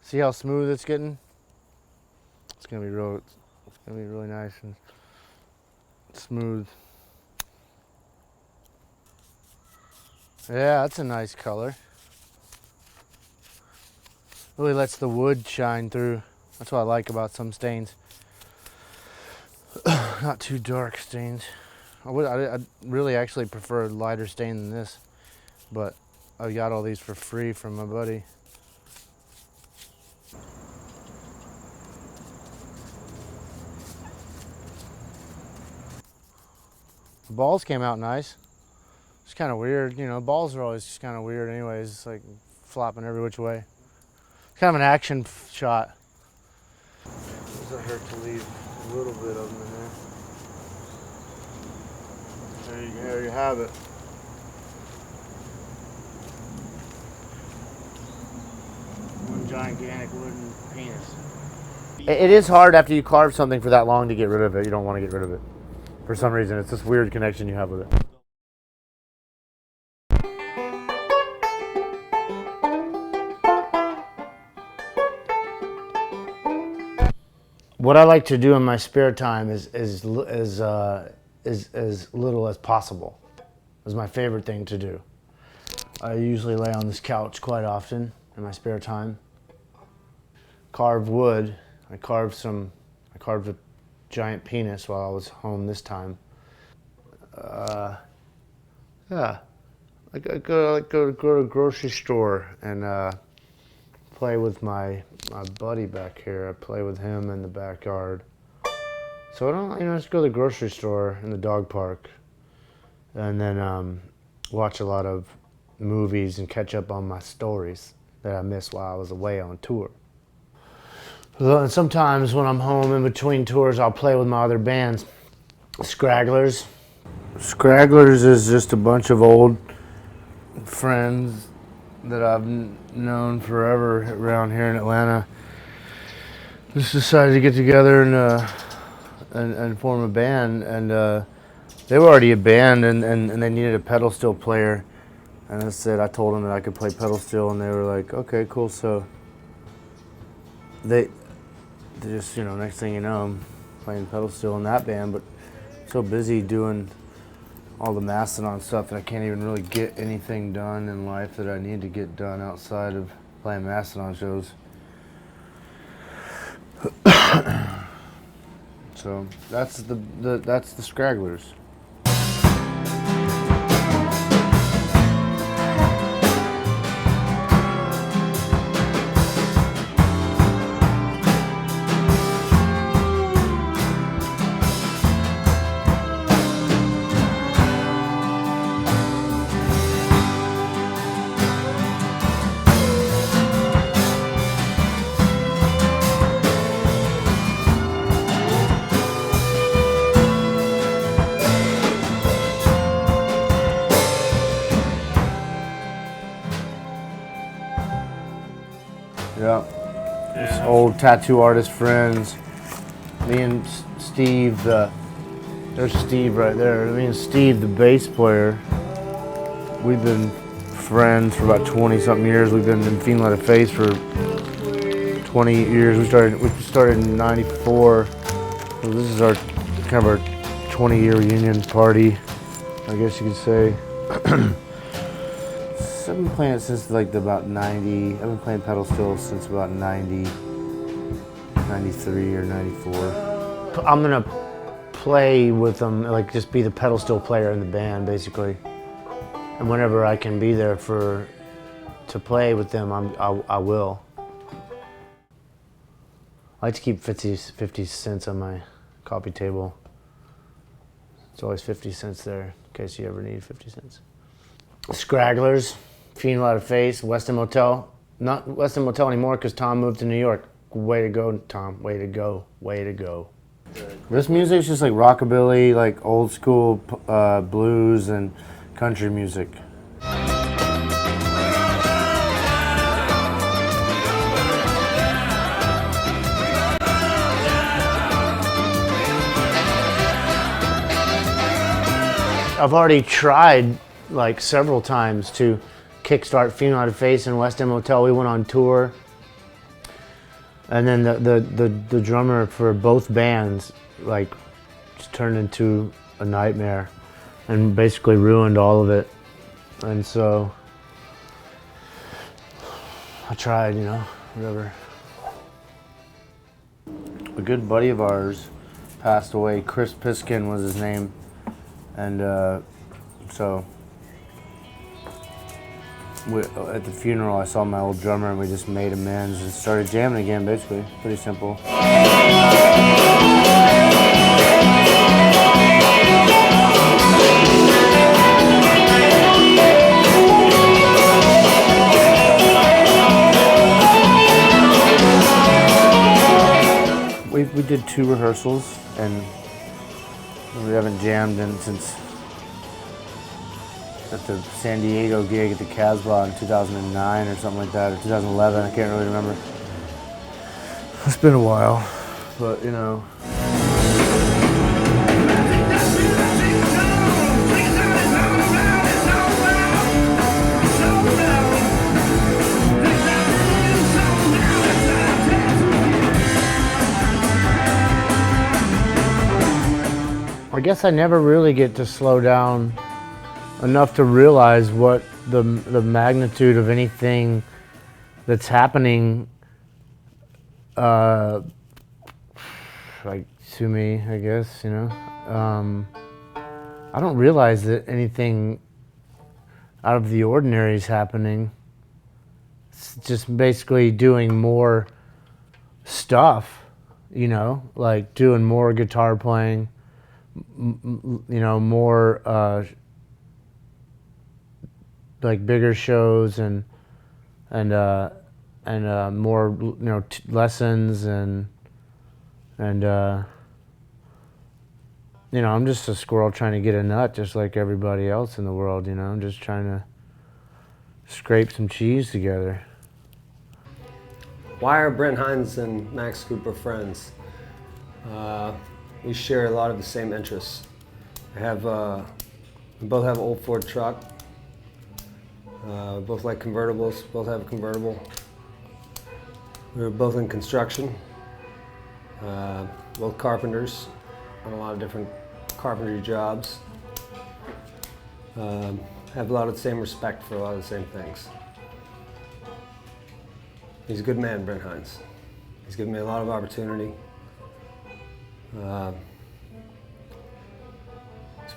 See how smooth it's getting? It's gonna be really nice and smooth. Yeah, that's a nice color. Really lets the wood shine through. That's what I like about some stains. Not too dark stains. I really actually prefer a lighter stain than this, but I got all these for free from my buddy. The balls came out nice. It's kind of weird, you know, balls are always just kind of weird anyways. It's like flopping every which way. It's kind of an action shot. Doesn't hurt to leave a little bit of them in there. There you have it. One gigantic wooden penis. It is hard after you carve something for that long to get rid of it. You don't want to get rid of it. For some reason, it's this weird connection you have with it. What I like to do in my spare time is as little as possible. It's my favorite thing to do. I usually lay on this couch quite often in my spare time. Carve wood. I carved a giant penis while I was home this time. Yeah, I go to a grocery store and play with my buddy back here. I play with him in the backyard. So I don't, just go to the grocery store and the dog park, and then watch a lot of movies and catch up on my stories that I missed while I was away on tour. And sometimes when I'm home in between tours, I'll play with my other bands. Scragglers. Scragglers is just a bunch of old friends that I've known forever around here in Atlanta. Just decided to get together and form a band, and they were already a band, and they needed a pedal steel player, and I told them that I could play pedal steel, and they were like, okay, cool. So they just, next thing you know, I'm playing pedal steel in that band, but so busy doing all the Mastodon stuff that I can't even really get anything done in life that I need to get done outside of playing Mastodon shows. So that's the Scragglers. Yeah, it's old tattoo artist friends. Me and Steve, there's Steve right there. Me and Steve, the bass player, we've been friends for about 20-something years. We've been in Fiend Light of Faith for 20 years. We started in '94. So this is our kind of our 20-year reunion party, I guess you could say. I've been playing it since about 90. I've been playing pedal steel since about 90, 93 or 94. I'm gonna play with them, just be the pedal steel player in the band, basically. And whenever I can be there to play with them, I will. I like to keep 50 cents on my coffee table. It's always 50 cents there, in case you ever need 50 cents. Scragglers. Fiend Light of Faith, Westin Motel. Not Westin Motel anymore because Tom moved to New York. Way to go, Tom. Way to go. Way to go. This music is just like rockabilly, like old school blues and country music. I've already tried several times to kickstart Fiend Light of Faith and Westin Motel. We went on tour, and then the drummer for both bands just turned into a nightmare and basically ruined all of it. And so I tried, whatever. A good buddy of ours passed away. Chris Piskin was his name, and so at the funeral, I saw my old drummer, and we just made amends and started jamming again, basically. Pretty simple. We did 2 rehearsals, and we haven't jammed since at the San Diego gig at the Casbah in 2009 or something like that, or 2011, I can't really remember. It's been a while, but I guess I never really get to slow down enough to realize what the magnitude of anything that's happening to me, I guess, I don't realize that anything out of the ordinary is happening. It's just basically doing more stuff, you know, like doing more guitar playing, you know, more like bigger shows and more, you know, lessons and you know, I'm just a squirrel trying to get a nut just like everybody else in the world, you know. I'm just trying to scrape some cheese together. Why are Brent Hinds and Max Cooper friends? We share a lot of the same interests. We both have an old Ford truck. Both like convertibles, both have a convertible. We were both in construction. Both carpenters on a lot of different carpentry jobs. Have a lot of the same respect for a lot of the same things. He's a good man, Brent Hinds. He's given me a lot of opportunity. He's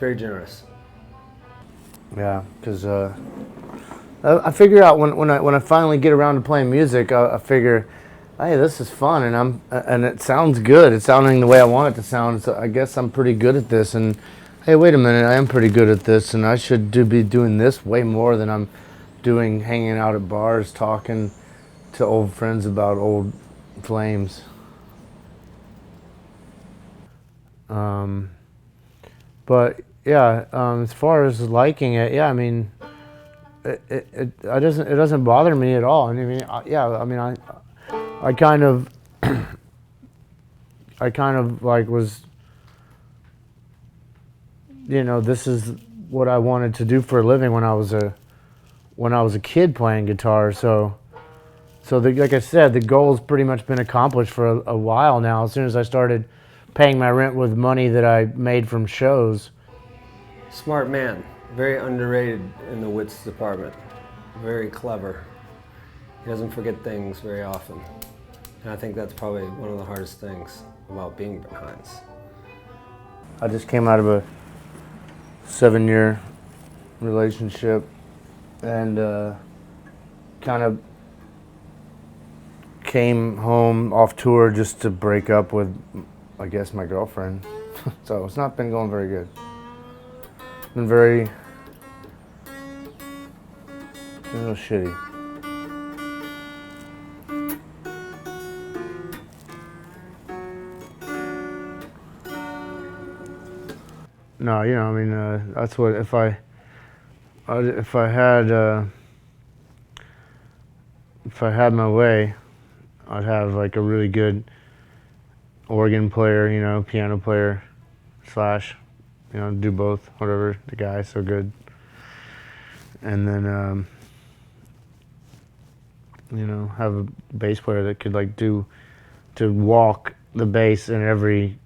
very generous. Yeah, because I figure out when I finally get around to playing music, I figure, hey, this is fun, and it sounds good. It's sounding the way I want it to sound. So I guess I'm pretty good at this. And hey, wait a minute, I am pretty good at this, and I should be doing this way more than I'm doing, hanging out at bars, talking to old friends about old flames. But yeah, as far as liking it, yeah, I mean, it doesn't bother me at all. I mean, I kind of like was, you know, this is what I wanted to do for a living when I was a kid playing guitar. So like I said, the goal's pretty much been accomplished for a while now. As soon as I started paying my rent with money that I made from shows. Smart man, very underrated in the wits department. Very clever. He doesn't forget things very often. And I think that's probably one of the hardest things about being Brent Hinds. I just came out of a 7-year relationship and kind of came home off tour just to break up with, I guess, my girlfriend. So it's not been going very good. It's been very, a little shitty. No, you know, I mean, that's what, if I had my way, I'd have like a really good organ player, you know, piano player, / you know, do both, whatever, the guy's so good. And then, you know, have a bass player that could like to walk the bass in every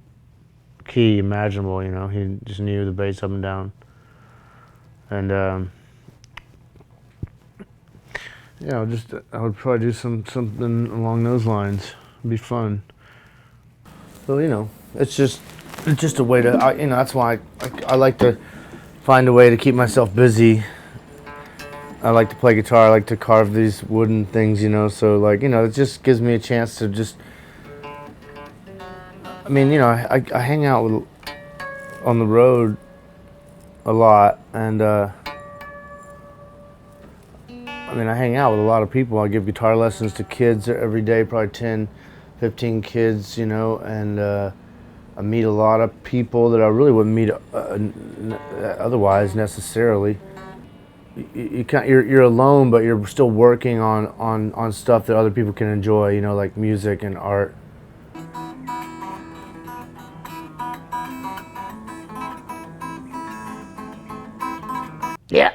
key imaginable, you know, he just knew the bass up and down. And, you know, just, I would probably do something along those lines. It'd be fun. So, you know, it's just a way to, you know, that's why I like to find a way to keep myself busy. I like to play guitar, I like to carve these wooden things, you know, so like, you know, it just gives me a chance to just, I mean, you know, I hang out on the road a lot, and I mean, I hang out with a lot of people. I give guitar lessons to kids every day, probably 10, 15 kids, you know, and I meet a lot of people that I really wouldn't meet otherwise necessarily. You're alone, but you're still working on stuff that other people can enjoy, you know, like music and art. Yeah.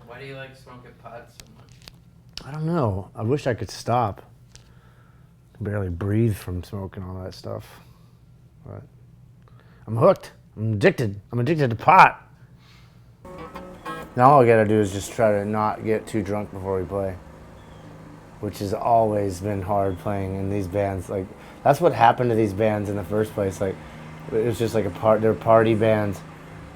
Why do you like smoking pot so much? I don't know. I wish I could stop. I can barely breathe from smoking all that stuff. But I'm hooked. I'm addicted. I'm addicted to pot. Now all I gotta do is just try to not get too drunk before we play, which has always been hard playing in these bands. Like, that's what happened to these bands in the first place. Like, it was just like they're party bands,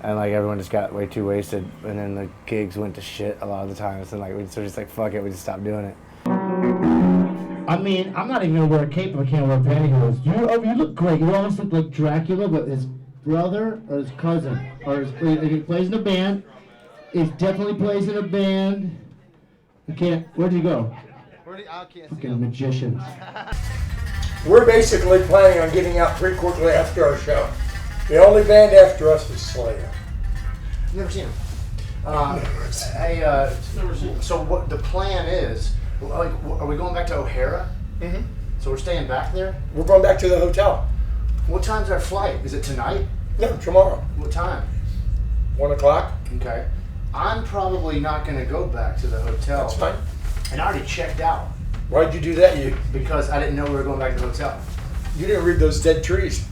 and like everyone just got way too wasted, and then the gigs went to shit a lot of the times, and like we just like, fuck it, we just stopped doing it. I mean, I'm not even gonna wear a cape if I can't wear pantyhose. You look great. You almost look like Dracula, but his brother or his cousin, or he plays in a band. He definitely plays in a band. I can't. Where'd you go? Fucking magicians. We're basically planning on getting out pretty quickly after our show. The only band after us is Slayer. Never seen him. So what the plan is? Like, are we going back to O'Hara? Mm-hmm. So we're staying back there. We're going back to the hotel. What time's our flight? Is it tonight? No, tomorrow. What time? 1 o'clock. Okay. I'm probably not going to go back to the hotel. That's fine. And I already checked out. Why'd you do that, you? Because I didn't know we were going back to the hotel. You didn't read those dead trees.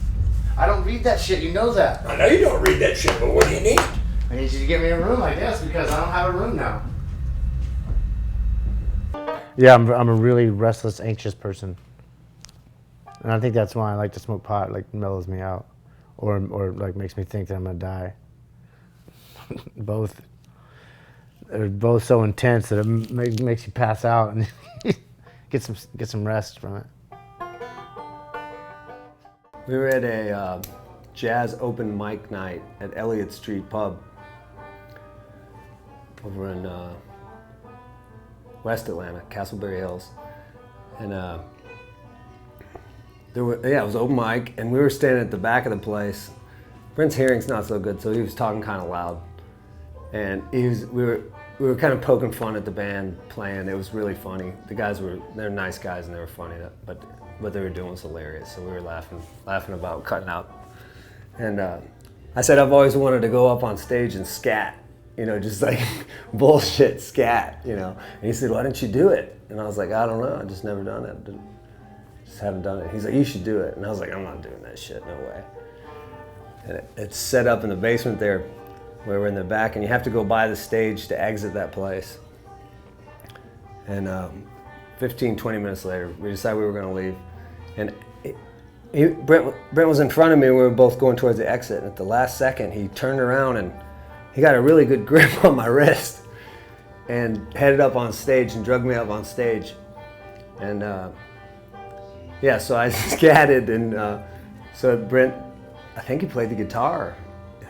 I don't read that shit. You know that. I know you don't read that shit, but what do you need? I need you to get me a room, I guess, because I don't have a room now. Yeah, I'm a really restless, anxious person. And I think that's why I like to smoke pot. Like, mellows me out. Or like, makes me think that I'm going to die. Both. They're both so intense that it makes you pass out and get some rest from it. We were at a jazz open mic night at Elliott Street Pub over in West Atlanta, Castleberry Hills, and it was open mic, and we were standing at the back of the place. Brent's hearing's not so good, so he was talking kind of loud, and we were kind of poking fun at the band playing. It was really funny. The guys they're nice guys and they were funny, but what they were doing was hilarious. So we were laughing about cutting out. And I said I've always wanted to go up on stage and scat, just like bullshit scat, And he said, why didn't you do it? And I was like, I don't know, I've just never done it. Just haven't done it. He's like, you should do it. And I was like, I'm not doing that shit, no way. And it's set up in the basement there, where we're in the back, and you have to go by the stage to exit that place. And 15, 20 minutes later, we decided we were going to leave. And Brent was in front of me, and we were both going towards the exit. And at the last second, he turned around, and he got a really good grip on my wrist and headed up on stage and drugged me up on stage. And so I scatted, and so Brent, I think he played the guitar.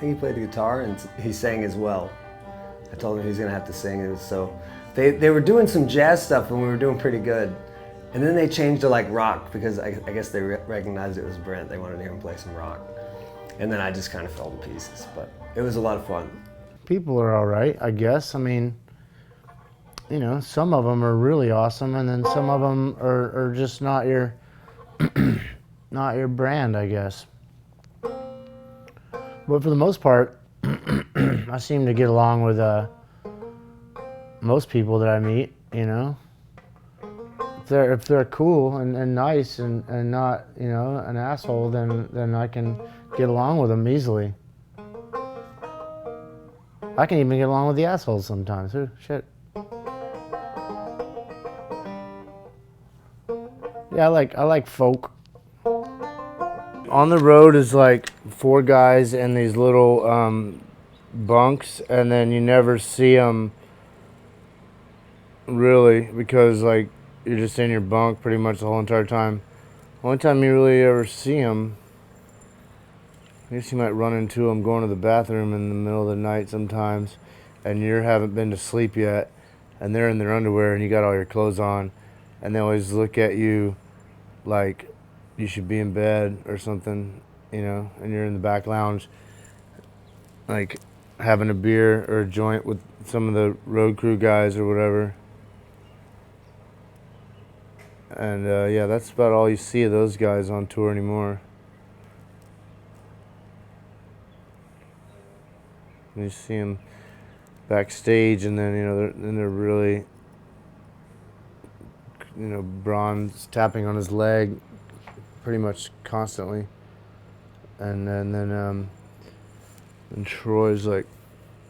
And he sang as well. I told him he was gonna have to sing. So they were doing some jazz stuff and we were doing pretty good. And then they changed to like rock because I guess they recognized it was Brent. They wanted to hear him play some rock. And then I just kind of fell to pieces, but it was a lot of fun. People are all right, I guess. I mean, some of them are really awesome, and then some of them are just not your not your brand, I guess. But for the most part, I seem to get along with most people that I meet, If they're cool and nice and not, an asshole, then I can get along with them easily. I can even get along with the assholes sometimes. Ooh, shit. Yeah, I like folk. On the road is like 4 guys in these little bunks, and then you never see them really because like you're just in your bunk pretty much the whole entire time. The only time you really ever see them, I guess you might run into them going to the bathroom in the middle of the night sometimes, and you haven't been to sleep yet, and they're in their underwear and you got all your clothes on, and they always look at you like you should be in bed or something, and you're in the back lounge, like having a beer or a joint with some of the road crew guys or whatever. And that's about all you see of those guys on tour anymore. You see them backstage, and then they're really, Braun's tapping on his leg pretty much constantly, and then Troy's like,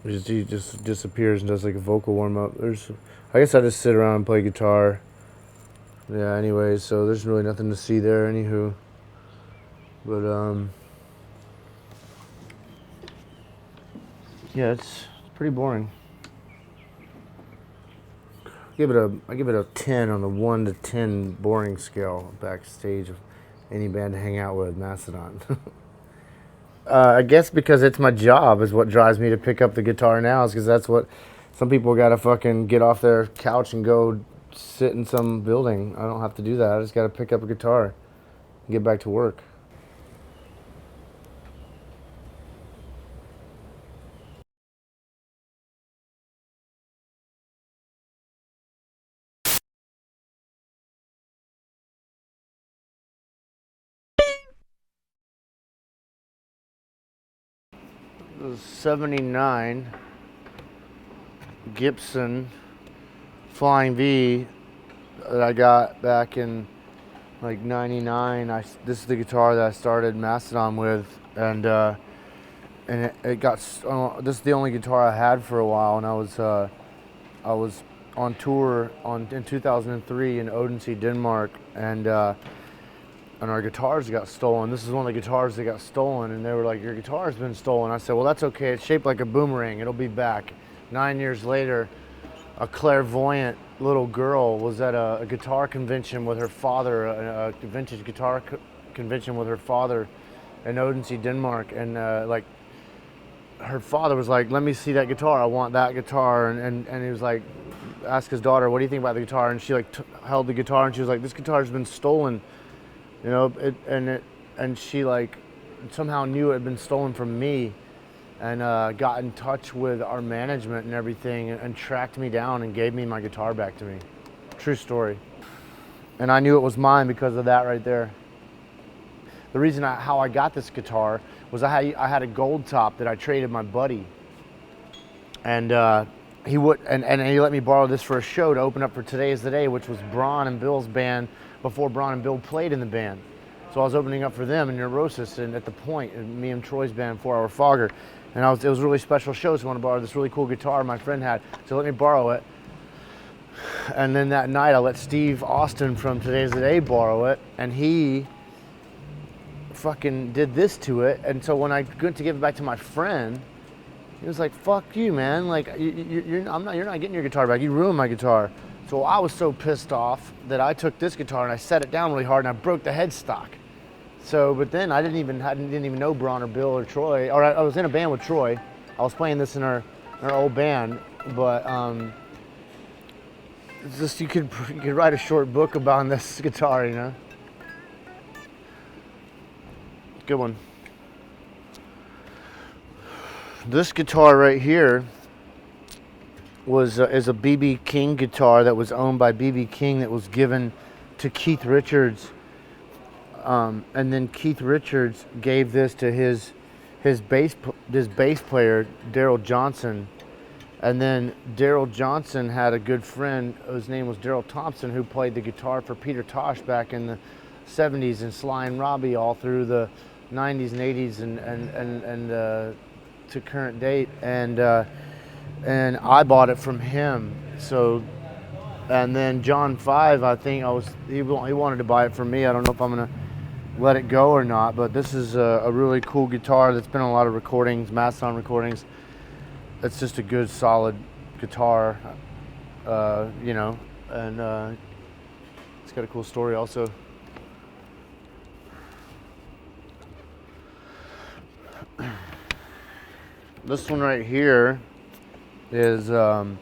he just disappears and does like a vocal warm up. I guess I just sit around and play guitar. Yeah. Anyways, so there's really nothing to see there. Anywho, but yeah, it's pretty boring. I give it a 10 on the 1 to 10 boring scale backstage of any band to hang out with, Mastodon. I guess because it's my job is what drives me to pick up the guitar now, is because that's what some people got to fucking get off their couch and go sit in some building. I don't have to do that. I just got to pick up a guitar and get back to work. It was 79 Gibson Flying V that I got back in like 99. This is the guitar that I started Mastodon with, and it got this is the only guitar I had for a while, and I was on tour in 2003 in Odense, Denmark, and our guitars got stolen. This is one of the guitars that got stolen, and they were like, your guitar's been stolen. I said, well, that's okay. It's shaped like a boomerang. It'll be back. 9 years later, a clairvoyant little girl was at a guitar convention with her father, a vintage guitar convention with her father in Odense, Denmark, and like her father was like, let me see that guitar. I want that guitar. And he was like, ask his daughter, what do you think about the guitar? And she like held the guitar, and she was like, this guitar's been stolen. You know, and she like somehow knew it had been stolen from me, and got in touch with our management and everything, and tracked me down and gave me my guitar back to me. True story. And I knew it was mine because of that right there. The reason how I got this guitar was I had a gold top that I traded my buddy, and he let me borrow this for a show to open up for Today Is the Day, which was Braun and Bill's band before Braun and Bill played in the band. So I was opening up for them in Neurosis and at the Point, and me and Troy's band, 4 Hour Fogger. And it was a really special show, so I wanted to borrow this really cool guitar my friend had. So let me borrow it. And then that night I let Steve Austin from Today's the Day borrow it, and he fucking did this to it. And so when I went to give it back to my friend, he was like, fuck you, man. Like, you're not getting your guitar back. You ruined my guitar. So I was so pissed off that I took this guitar and I set it down really hard, and I broke the headstock. So, but then I didn't even know Braun or Bill or Troy. Or I was in a band with Troy. I was playing this in our old band, but it's just you could write a short book about this guitar, you know. Good one. This guitar right here is a B.B. King guitar that was owned by B.B. King, that was given to Keith Richards, and then Keith Richards gave this to his bass player, Daryl Johnson, and then Daryl Johnson had a good friend whose name was Daryl Thompson, who played the guitar for Peter Tosh back in the 70s, and Sly and Robbie all through the 90s and 80s and to current date, and I bought it from him. So, and then John 5, I think he wanted to buy it from me. I don't know if I'm gonna let it go or not, but this is a really cool guitar that's been on a lot of recordings, Mastodon recordings. It's just a good, solid guitar, you know, and it's got a cool story also. This one right here is the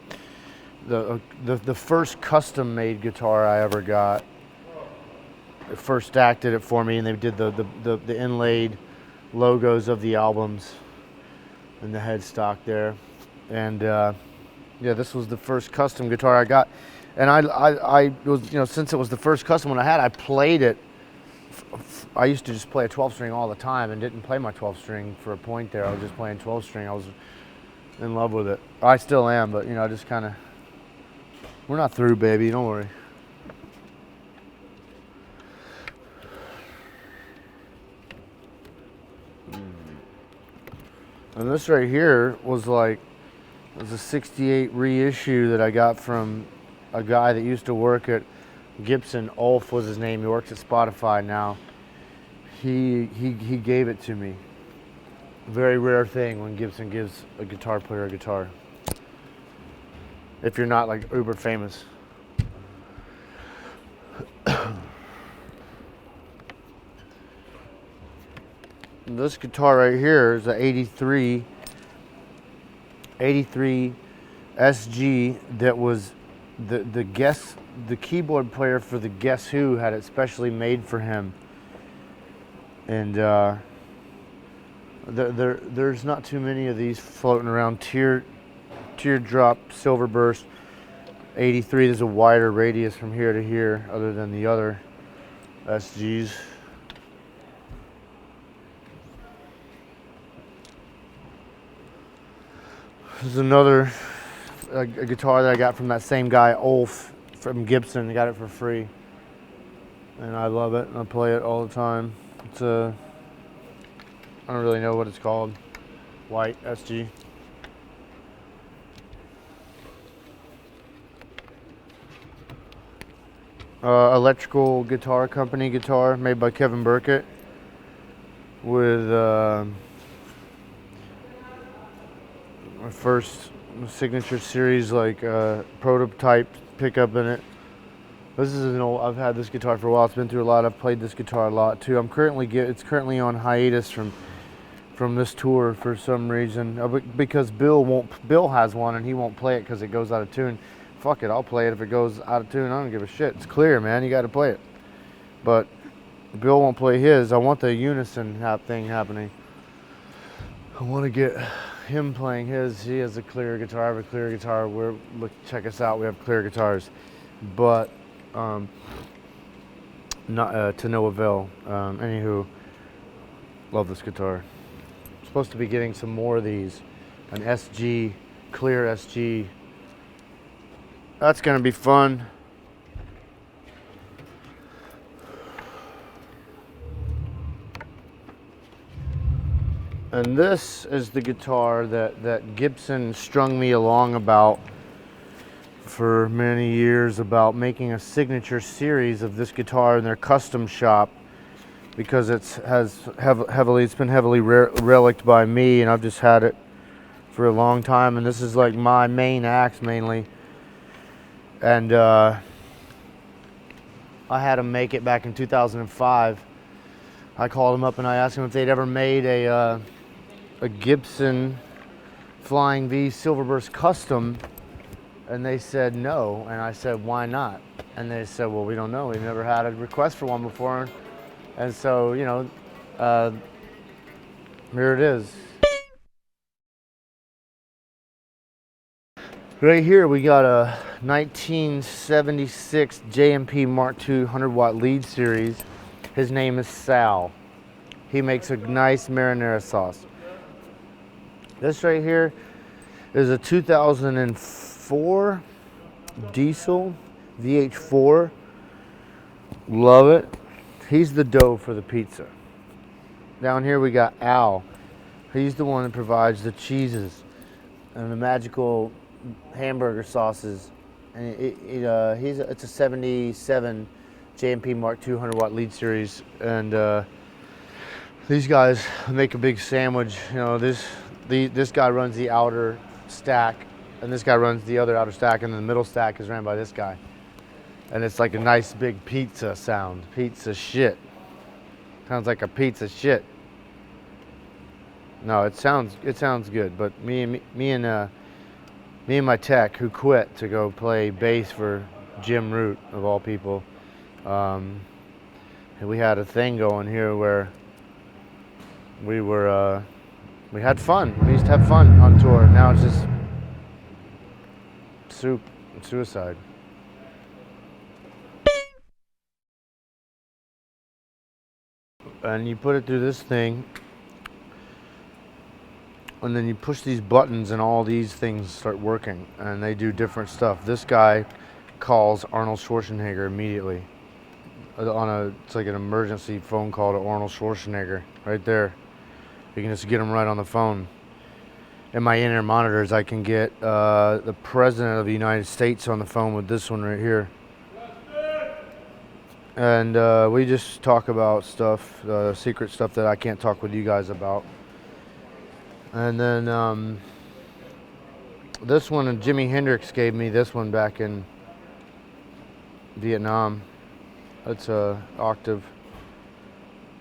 first custom made guitar I ever got. First Stack did it for me, and they did the inlaid logos of the albums and the headstock there. And yeah, this was the first custom guitar I got, and I was, you know, since it was the first custom one I had, I played it. I used to just play a 12-string all the time and didn't play my 12-string for a point there. I was just playing 12-string. I was in love with it. I still am, but you know, I just kind of, we're not through, baby, don't worry. And this right here was a 68 reissue that I got from a guy that used to work at Gibson. Ulf was his name. He works at Spotify now. He gave it to me. Very rare thing when Gibson gives a guitar player a guitar. If you're not like uber famous. this guitar right here is a 83 SG that was the keyboard player for the Guess Who had it specially made for him. And there's not too many of these floating around. Teardrop Silver Burst 83. There's a wider radius from here to here other than the other SGs. This is another a guitar that I got from that same guy, Ulf, from Gibson. I got it for free. And I love it. I play it all the time. It's a, I don't really know what it's called. White SG. Electrical Guitar Company guitar made by Kevin Burkett with my first signature series like prototype pickup in it. This is an old, I've had this guitar for a while. It's been through a lot. I've played this guitar a lot too. It's currently on hiatus from this tour for some reason because Bill has one and he won't play it because it goes out of tune. Fuck it, I'll play it if it goes out of tune. I don't give a shit. It's clear, man. You got to play it. But Bill won't play his. I want the unison thing happening. I want to get him playing his. He has a clear guitar. I have a clear guitar. Look, check us out. We have clear guitars, but not to no avail. Anywho, love this guitar. I'm supposed to be getting some more of these. An SG, clear SG. That's gonna be fun. And this is the guitar that Gibson strung me along about for many years, about making a signature series of this guitar in their custom shop because it's been heavily reliced by me, and I've just had it for a long time. And this is like my main axe mainly. And I had them make it back in 2005. I called them up and I asked them if they'd ever made a Gibson Flying V Silverburst custom, and they said no. And I said, why not? And they said, well, we don't know. We've never had a request for one before. And so, you know, here it is. Right here we got a 1976 JMP Mark II 100-watt lead series. His name is Sal. He makes a nice marinara sauce. This right here is a 2004 diesel VH4. Love it. He's the dough for the pizza. Down here we got Al. He's the one that provides the cheeses and the magical hamburger sauces, and it's a 77 JMP Mark II 100-watt lead series, and these guys make a big sandwich. You know, this guy runs the outer stack, and this guy runs the other outer stack, and the middle stack is ran by this guy, and it's like a nice big pizza sound. Pizza shit. Sounds like a pizza shit. No, it sounds good, but me and my tech, who quit to go play bass for Jim Root, of all people, we had a thing going here where we had fun. We used to have fun on tour. Now it's just soup and suicide. And you put it through this thing, and then you push these buttons and all these things start working, and they do different stuff. This guy calls Arnold Schwarzenegger immediately. It's like an emergency phone call to Arnold Schwarzenegger right there. You can just get him right on the phone. In my in-ear monitors, I can get the President of the United States on the phone with this one right here. And we just talk about stuff, secret stuff that I can't talk with you guys about. And then this one, Jimi Hendrix gave me this one back in Vietnam. It's a octave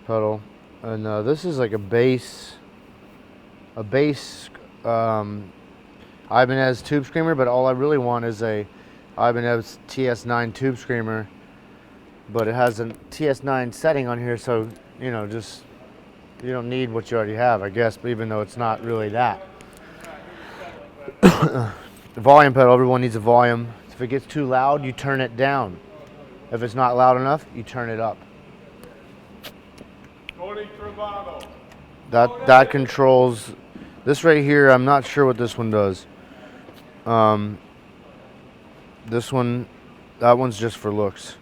pedal. And this is like a base Ibanez tube screamer, but all I really want is a Ibanez TS9 tube screamer, but it has a TS9 setting on here, so you know, just you don't need what you already have, I guess, but even though it's not really that. The volume pedal, everyone needs a volume. If it gets too loud, you turn it down. If it's not loud enough, you turn it up. That controls this right here. I'm not sure what this one does. This one, that one's just for looks.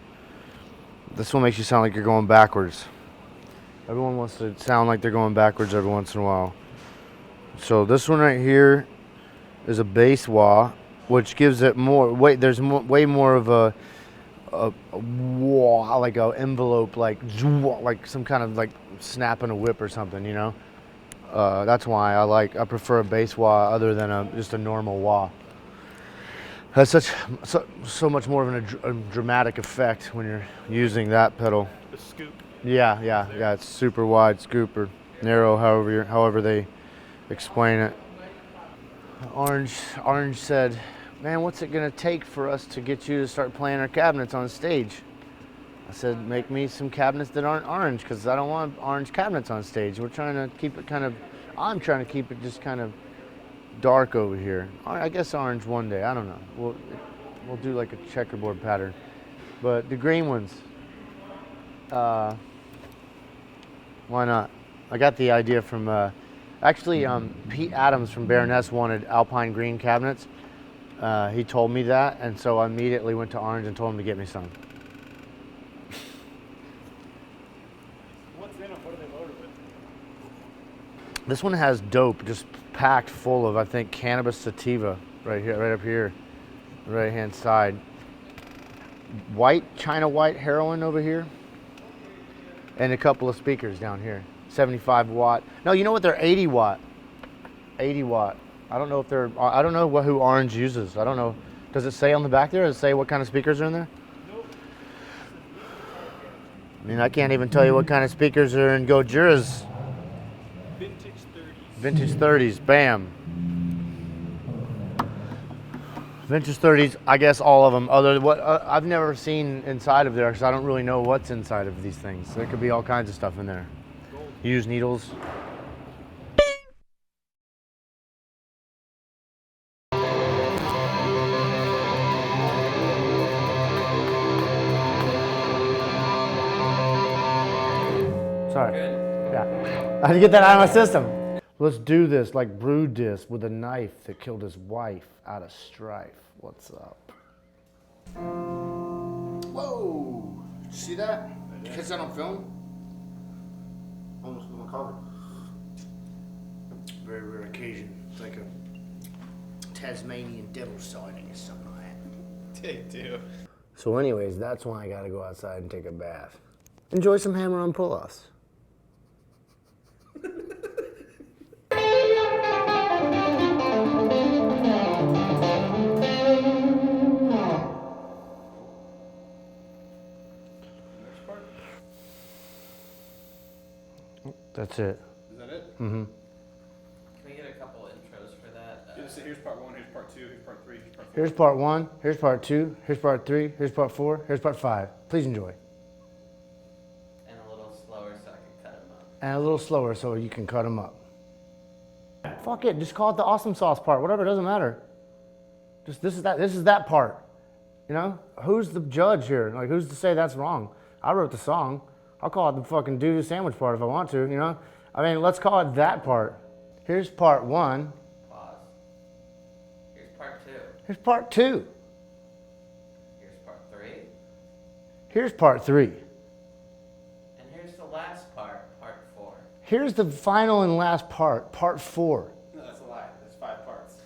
This one makes you sound like you're going backwards. Everyone wants to sound like they're going backwards every once in a while. So this one right here is a bass wah, which gives it more weight. There's way more of a wah, like a envelope, like some kind of like snapping a whip or something, you know. That's why I prefer a bass wah other than just a normal wah. Has so much more of a dramatic effect when you're using that pedal. The scoop. Yeah. It's super wide scoop or narrow, however they explain it. Orange said, "Man, what's it gonna take for us to get you to start playing our cabinets on stage?" I said, "Make me some cabinets that aren't orange, because I don't want orange cabinets on stage. I'm trying to keep it just kind of dark over here. I guess orange one day. I don't know. We'll do like a checkerboard pattern, but the green ones. Why not? I got the idea from actually Pete Adams from Baroness wanted Alpine green cabinets. He told me that, and so I immediately went to Orange and told him to get me some. What's in them? What are they loaded with? This one has dope, just packed full of, I think, cannabis sativa right here, right up here, right hand side. China white heroin over here, and a couple of speakers down here. 75 watt. No, you know what? They're 80 watt. 80 watt. I don't know if they're. I don't know who Orange uses. I don't know. Does it say on the back there? Does it say what kind of speakers are in there? I mean, I can't even tell you what kind of speakers are in Gojira's. Vintage 30s. Vintage 30s, bam. Vintage 30s, I guess all of them. I've never seen inside of there because I don't really know what's inside of these things. There could be all kinds of stuff in there. Used needles. Sorry. Good. Yeah. I had to get that out of my system. Let's do this like Brood Disc with a knife that killed his wife out of strife. What's up? Whoa! Did you see that? Did you catch that on film? Almost on my cover. Very rare occasion. It's like a Tasmanian devil sighting or something like that. Take two. So anyways, that's why I gotta go outside and take a bath. Enjoy some hammer-on pull-offs. That's it. Is that it? Mm-hmm. Can we get a couple intros for that? So here's part 1, here's part 2, here's part 3, here's part 4. Here's part 1, here's part 2, here's part 3, here's part 4, here's part 5. Please enjoy. And a little slower so I can cut them up. And a little slower so you can cut them up. Fuck it, just call it the awesome sauce part, whatever, it doesn't matter. Just this is that part. You know? Who's the judge here? Like, who's to say that's wrong? I wrote the song. I'll call it the fucking doo-doo sandwich part if I want to, you know? I mean, let's call it that part. Here's part 1. Pause. Here's part 2. Here's part 2. Here's part 3. Here's part 3. And here's the last part, part 4. Here's the final and last part, part 4. No, that's a lie. There's 5 parts.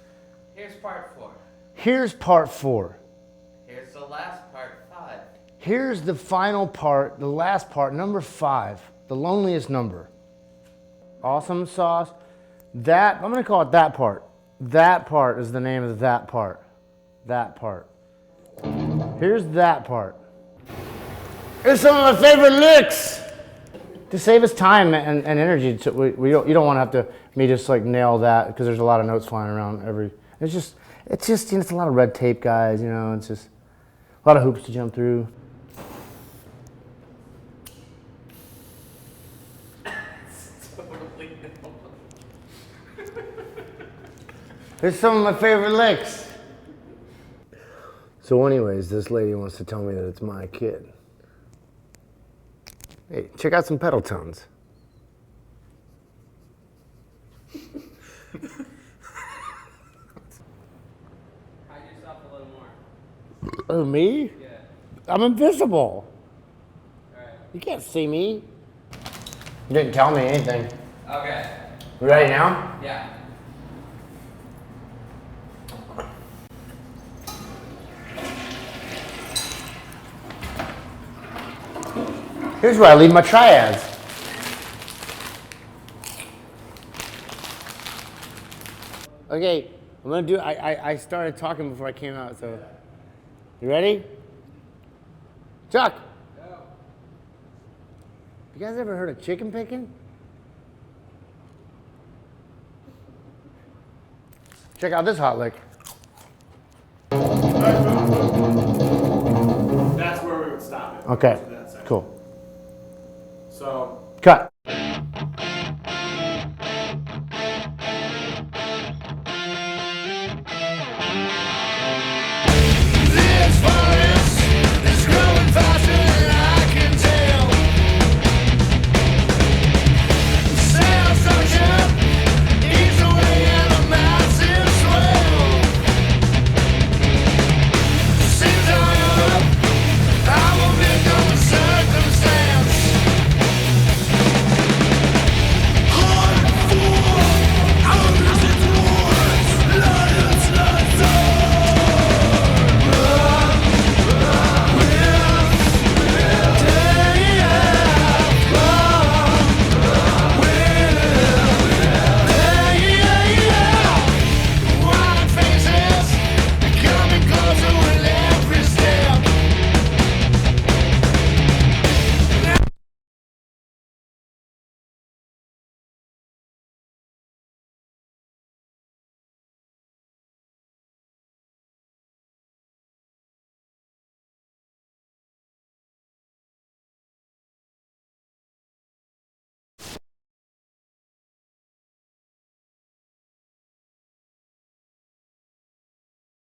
Here's part 4. Here's part 4. Here's the last part, 5. Here's the final part, the last part, number 5, the loneliest number. Awesome sauce. That, I'm gonna call it that part. That part is the name of that part. That part. Here's that part. Here's some of my favorite licks. To save us time and energy, you don't want to have to me just like nail that because there's a lot of notes flying around every. It's just you know, it's a lot of red tape, guys. You know, it's just a lot of hoops to jump through. Here's some of my favorite licks. So anyways, this lady wants to tell me that it's my kid. Hey, check out some pedal tones. Hide yourself a little more. Oh, me? Yeah. I'm invisible. Alright. You can't see me. You didn't tell me anything. Okay. You ready now? Yeah. Here's where I leave my triads. Okay, I'm gonna do, I started talking before I came out, so. You ready? Chuck! Go. You guys ever heard of chicken picking? Check out this hot lick. That's where we would stop it. Okay, To that section. cool. So Cut.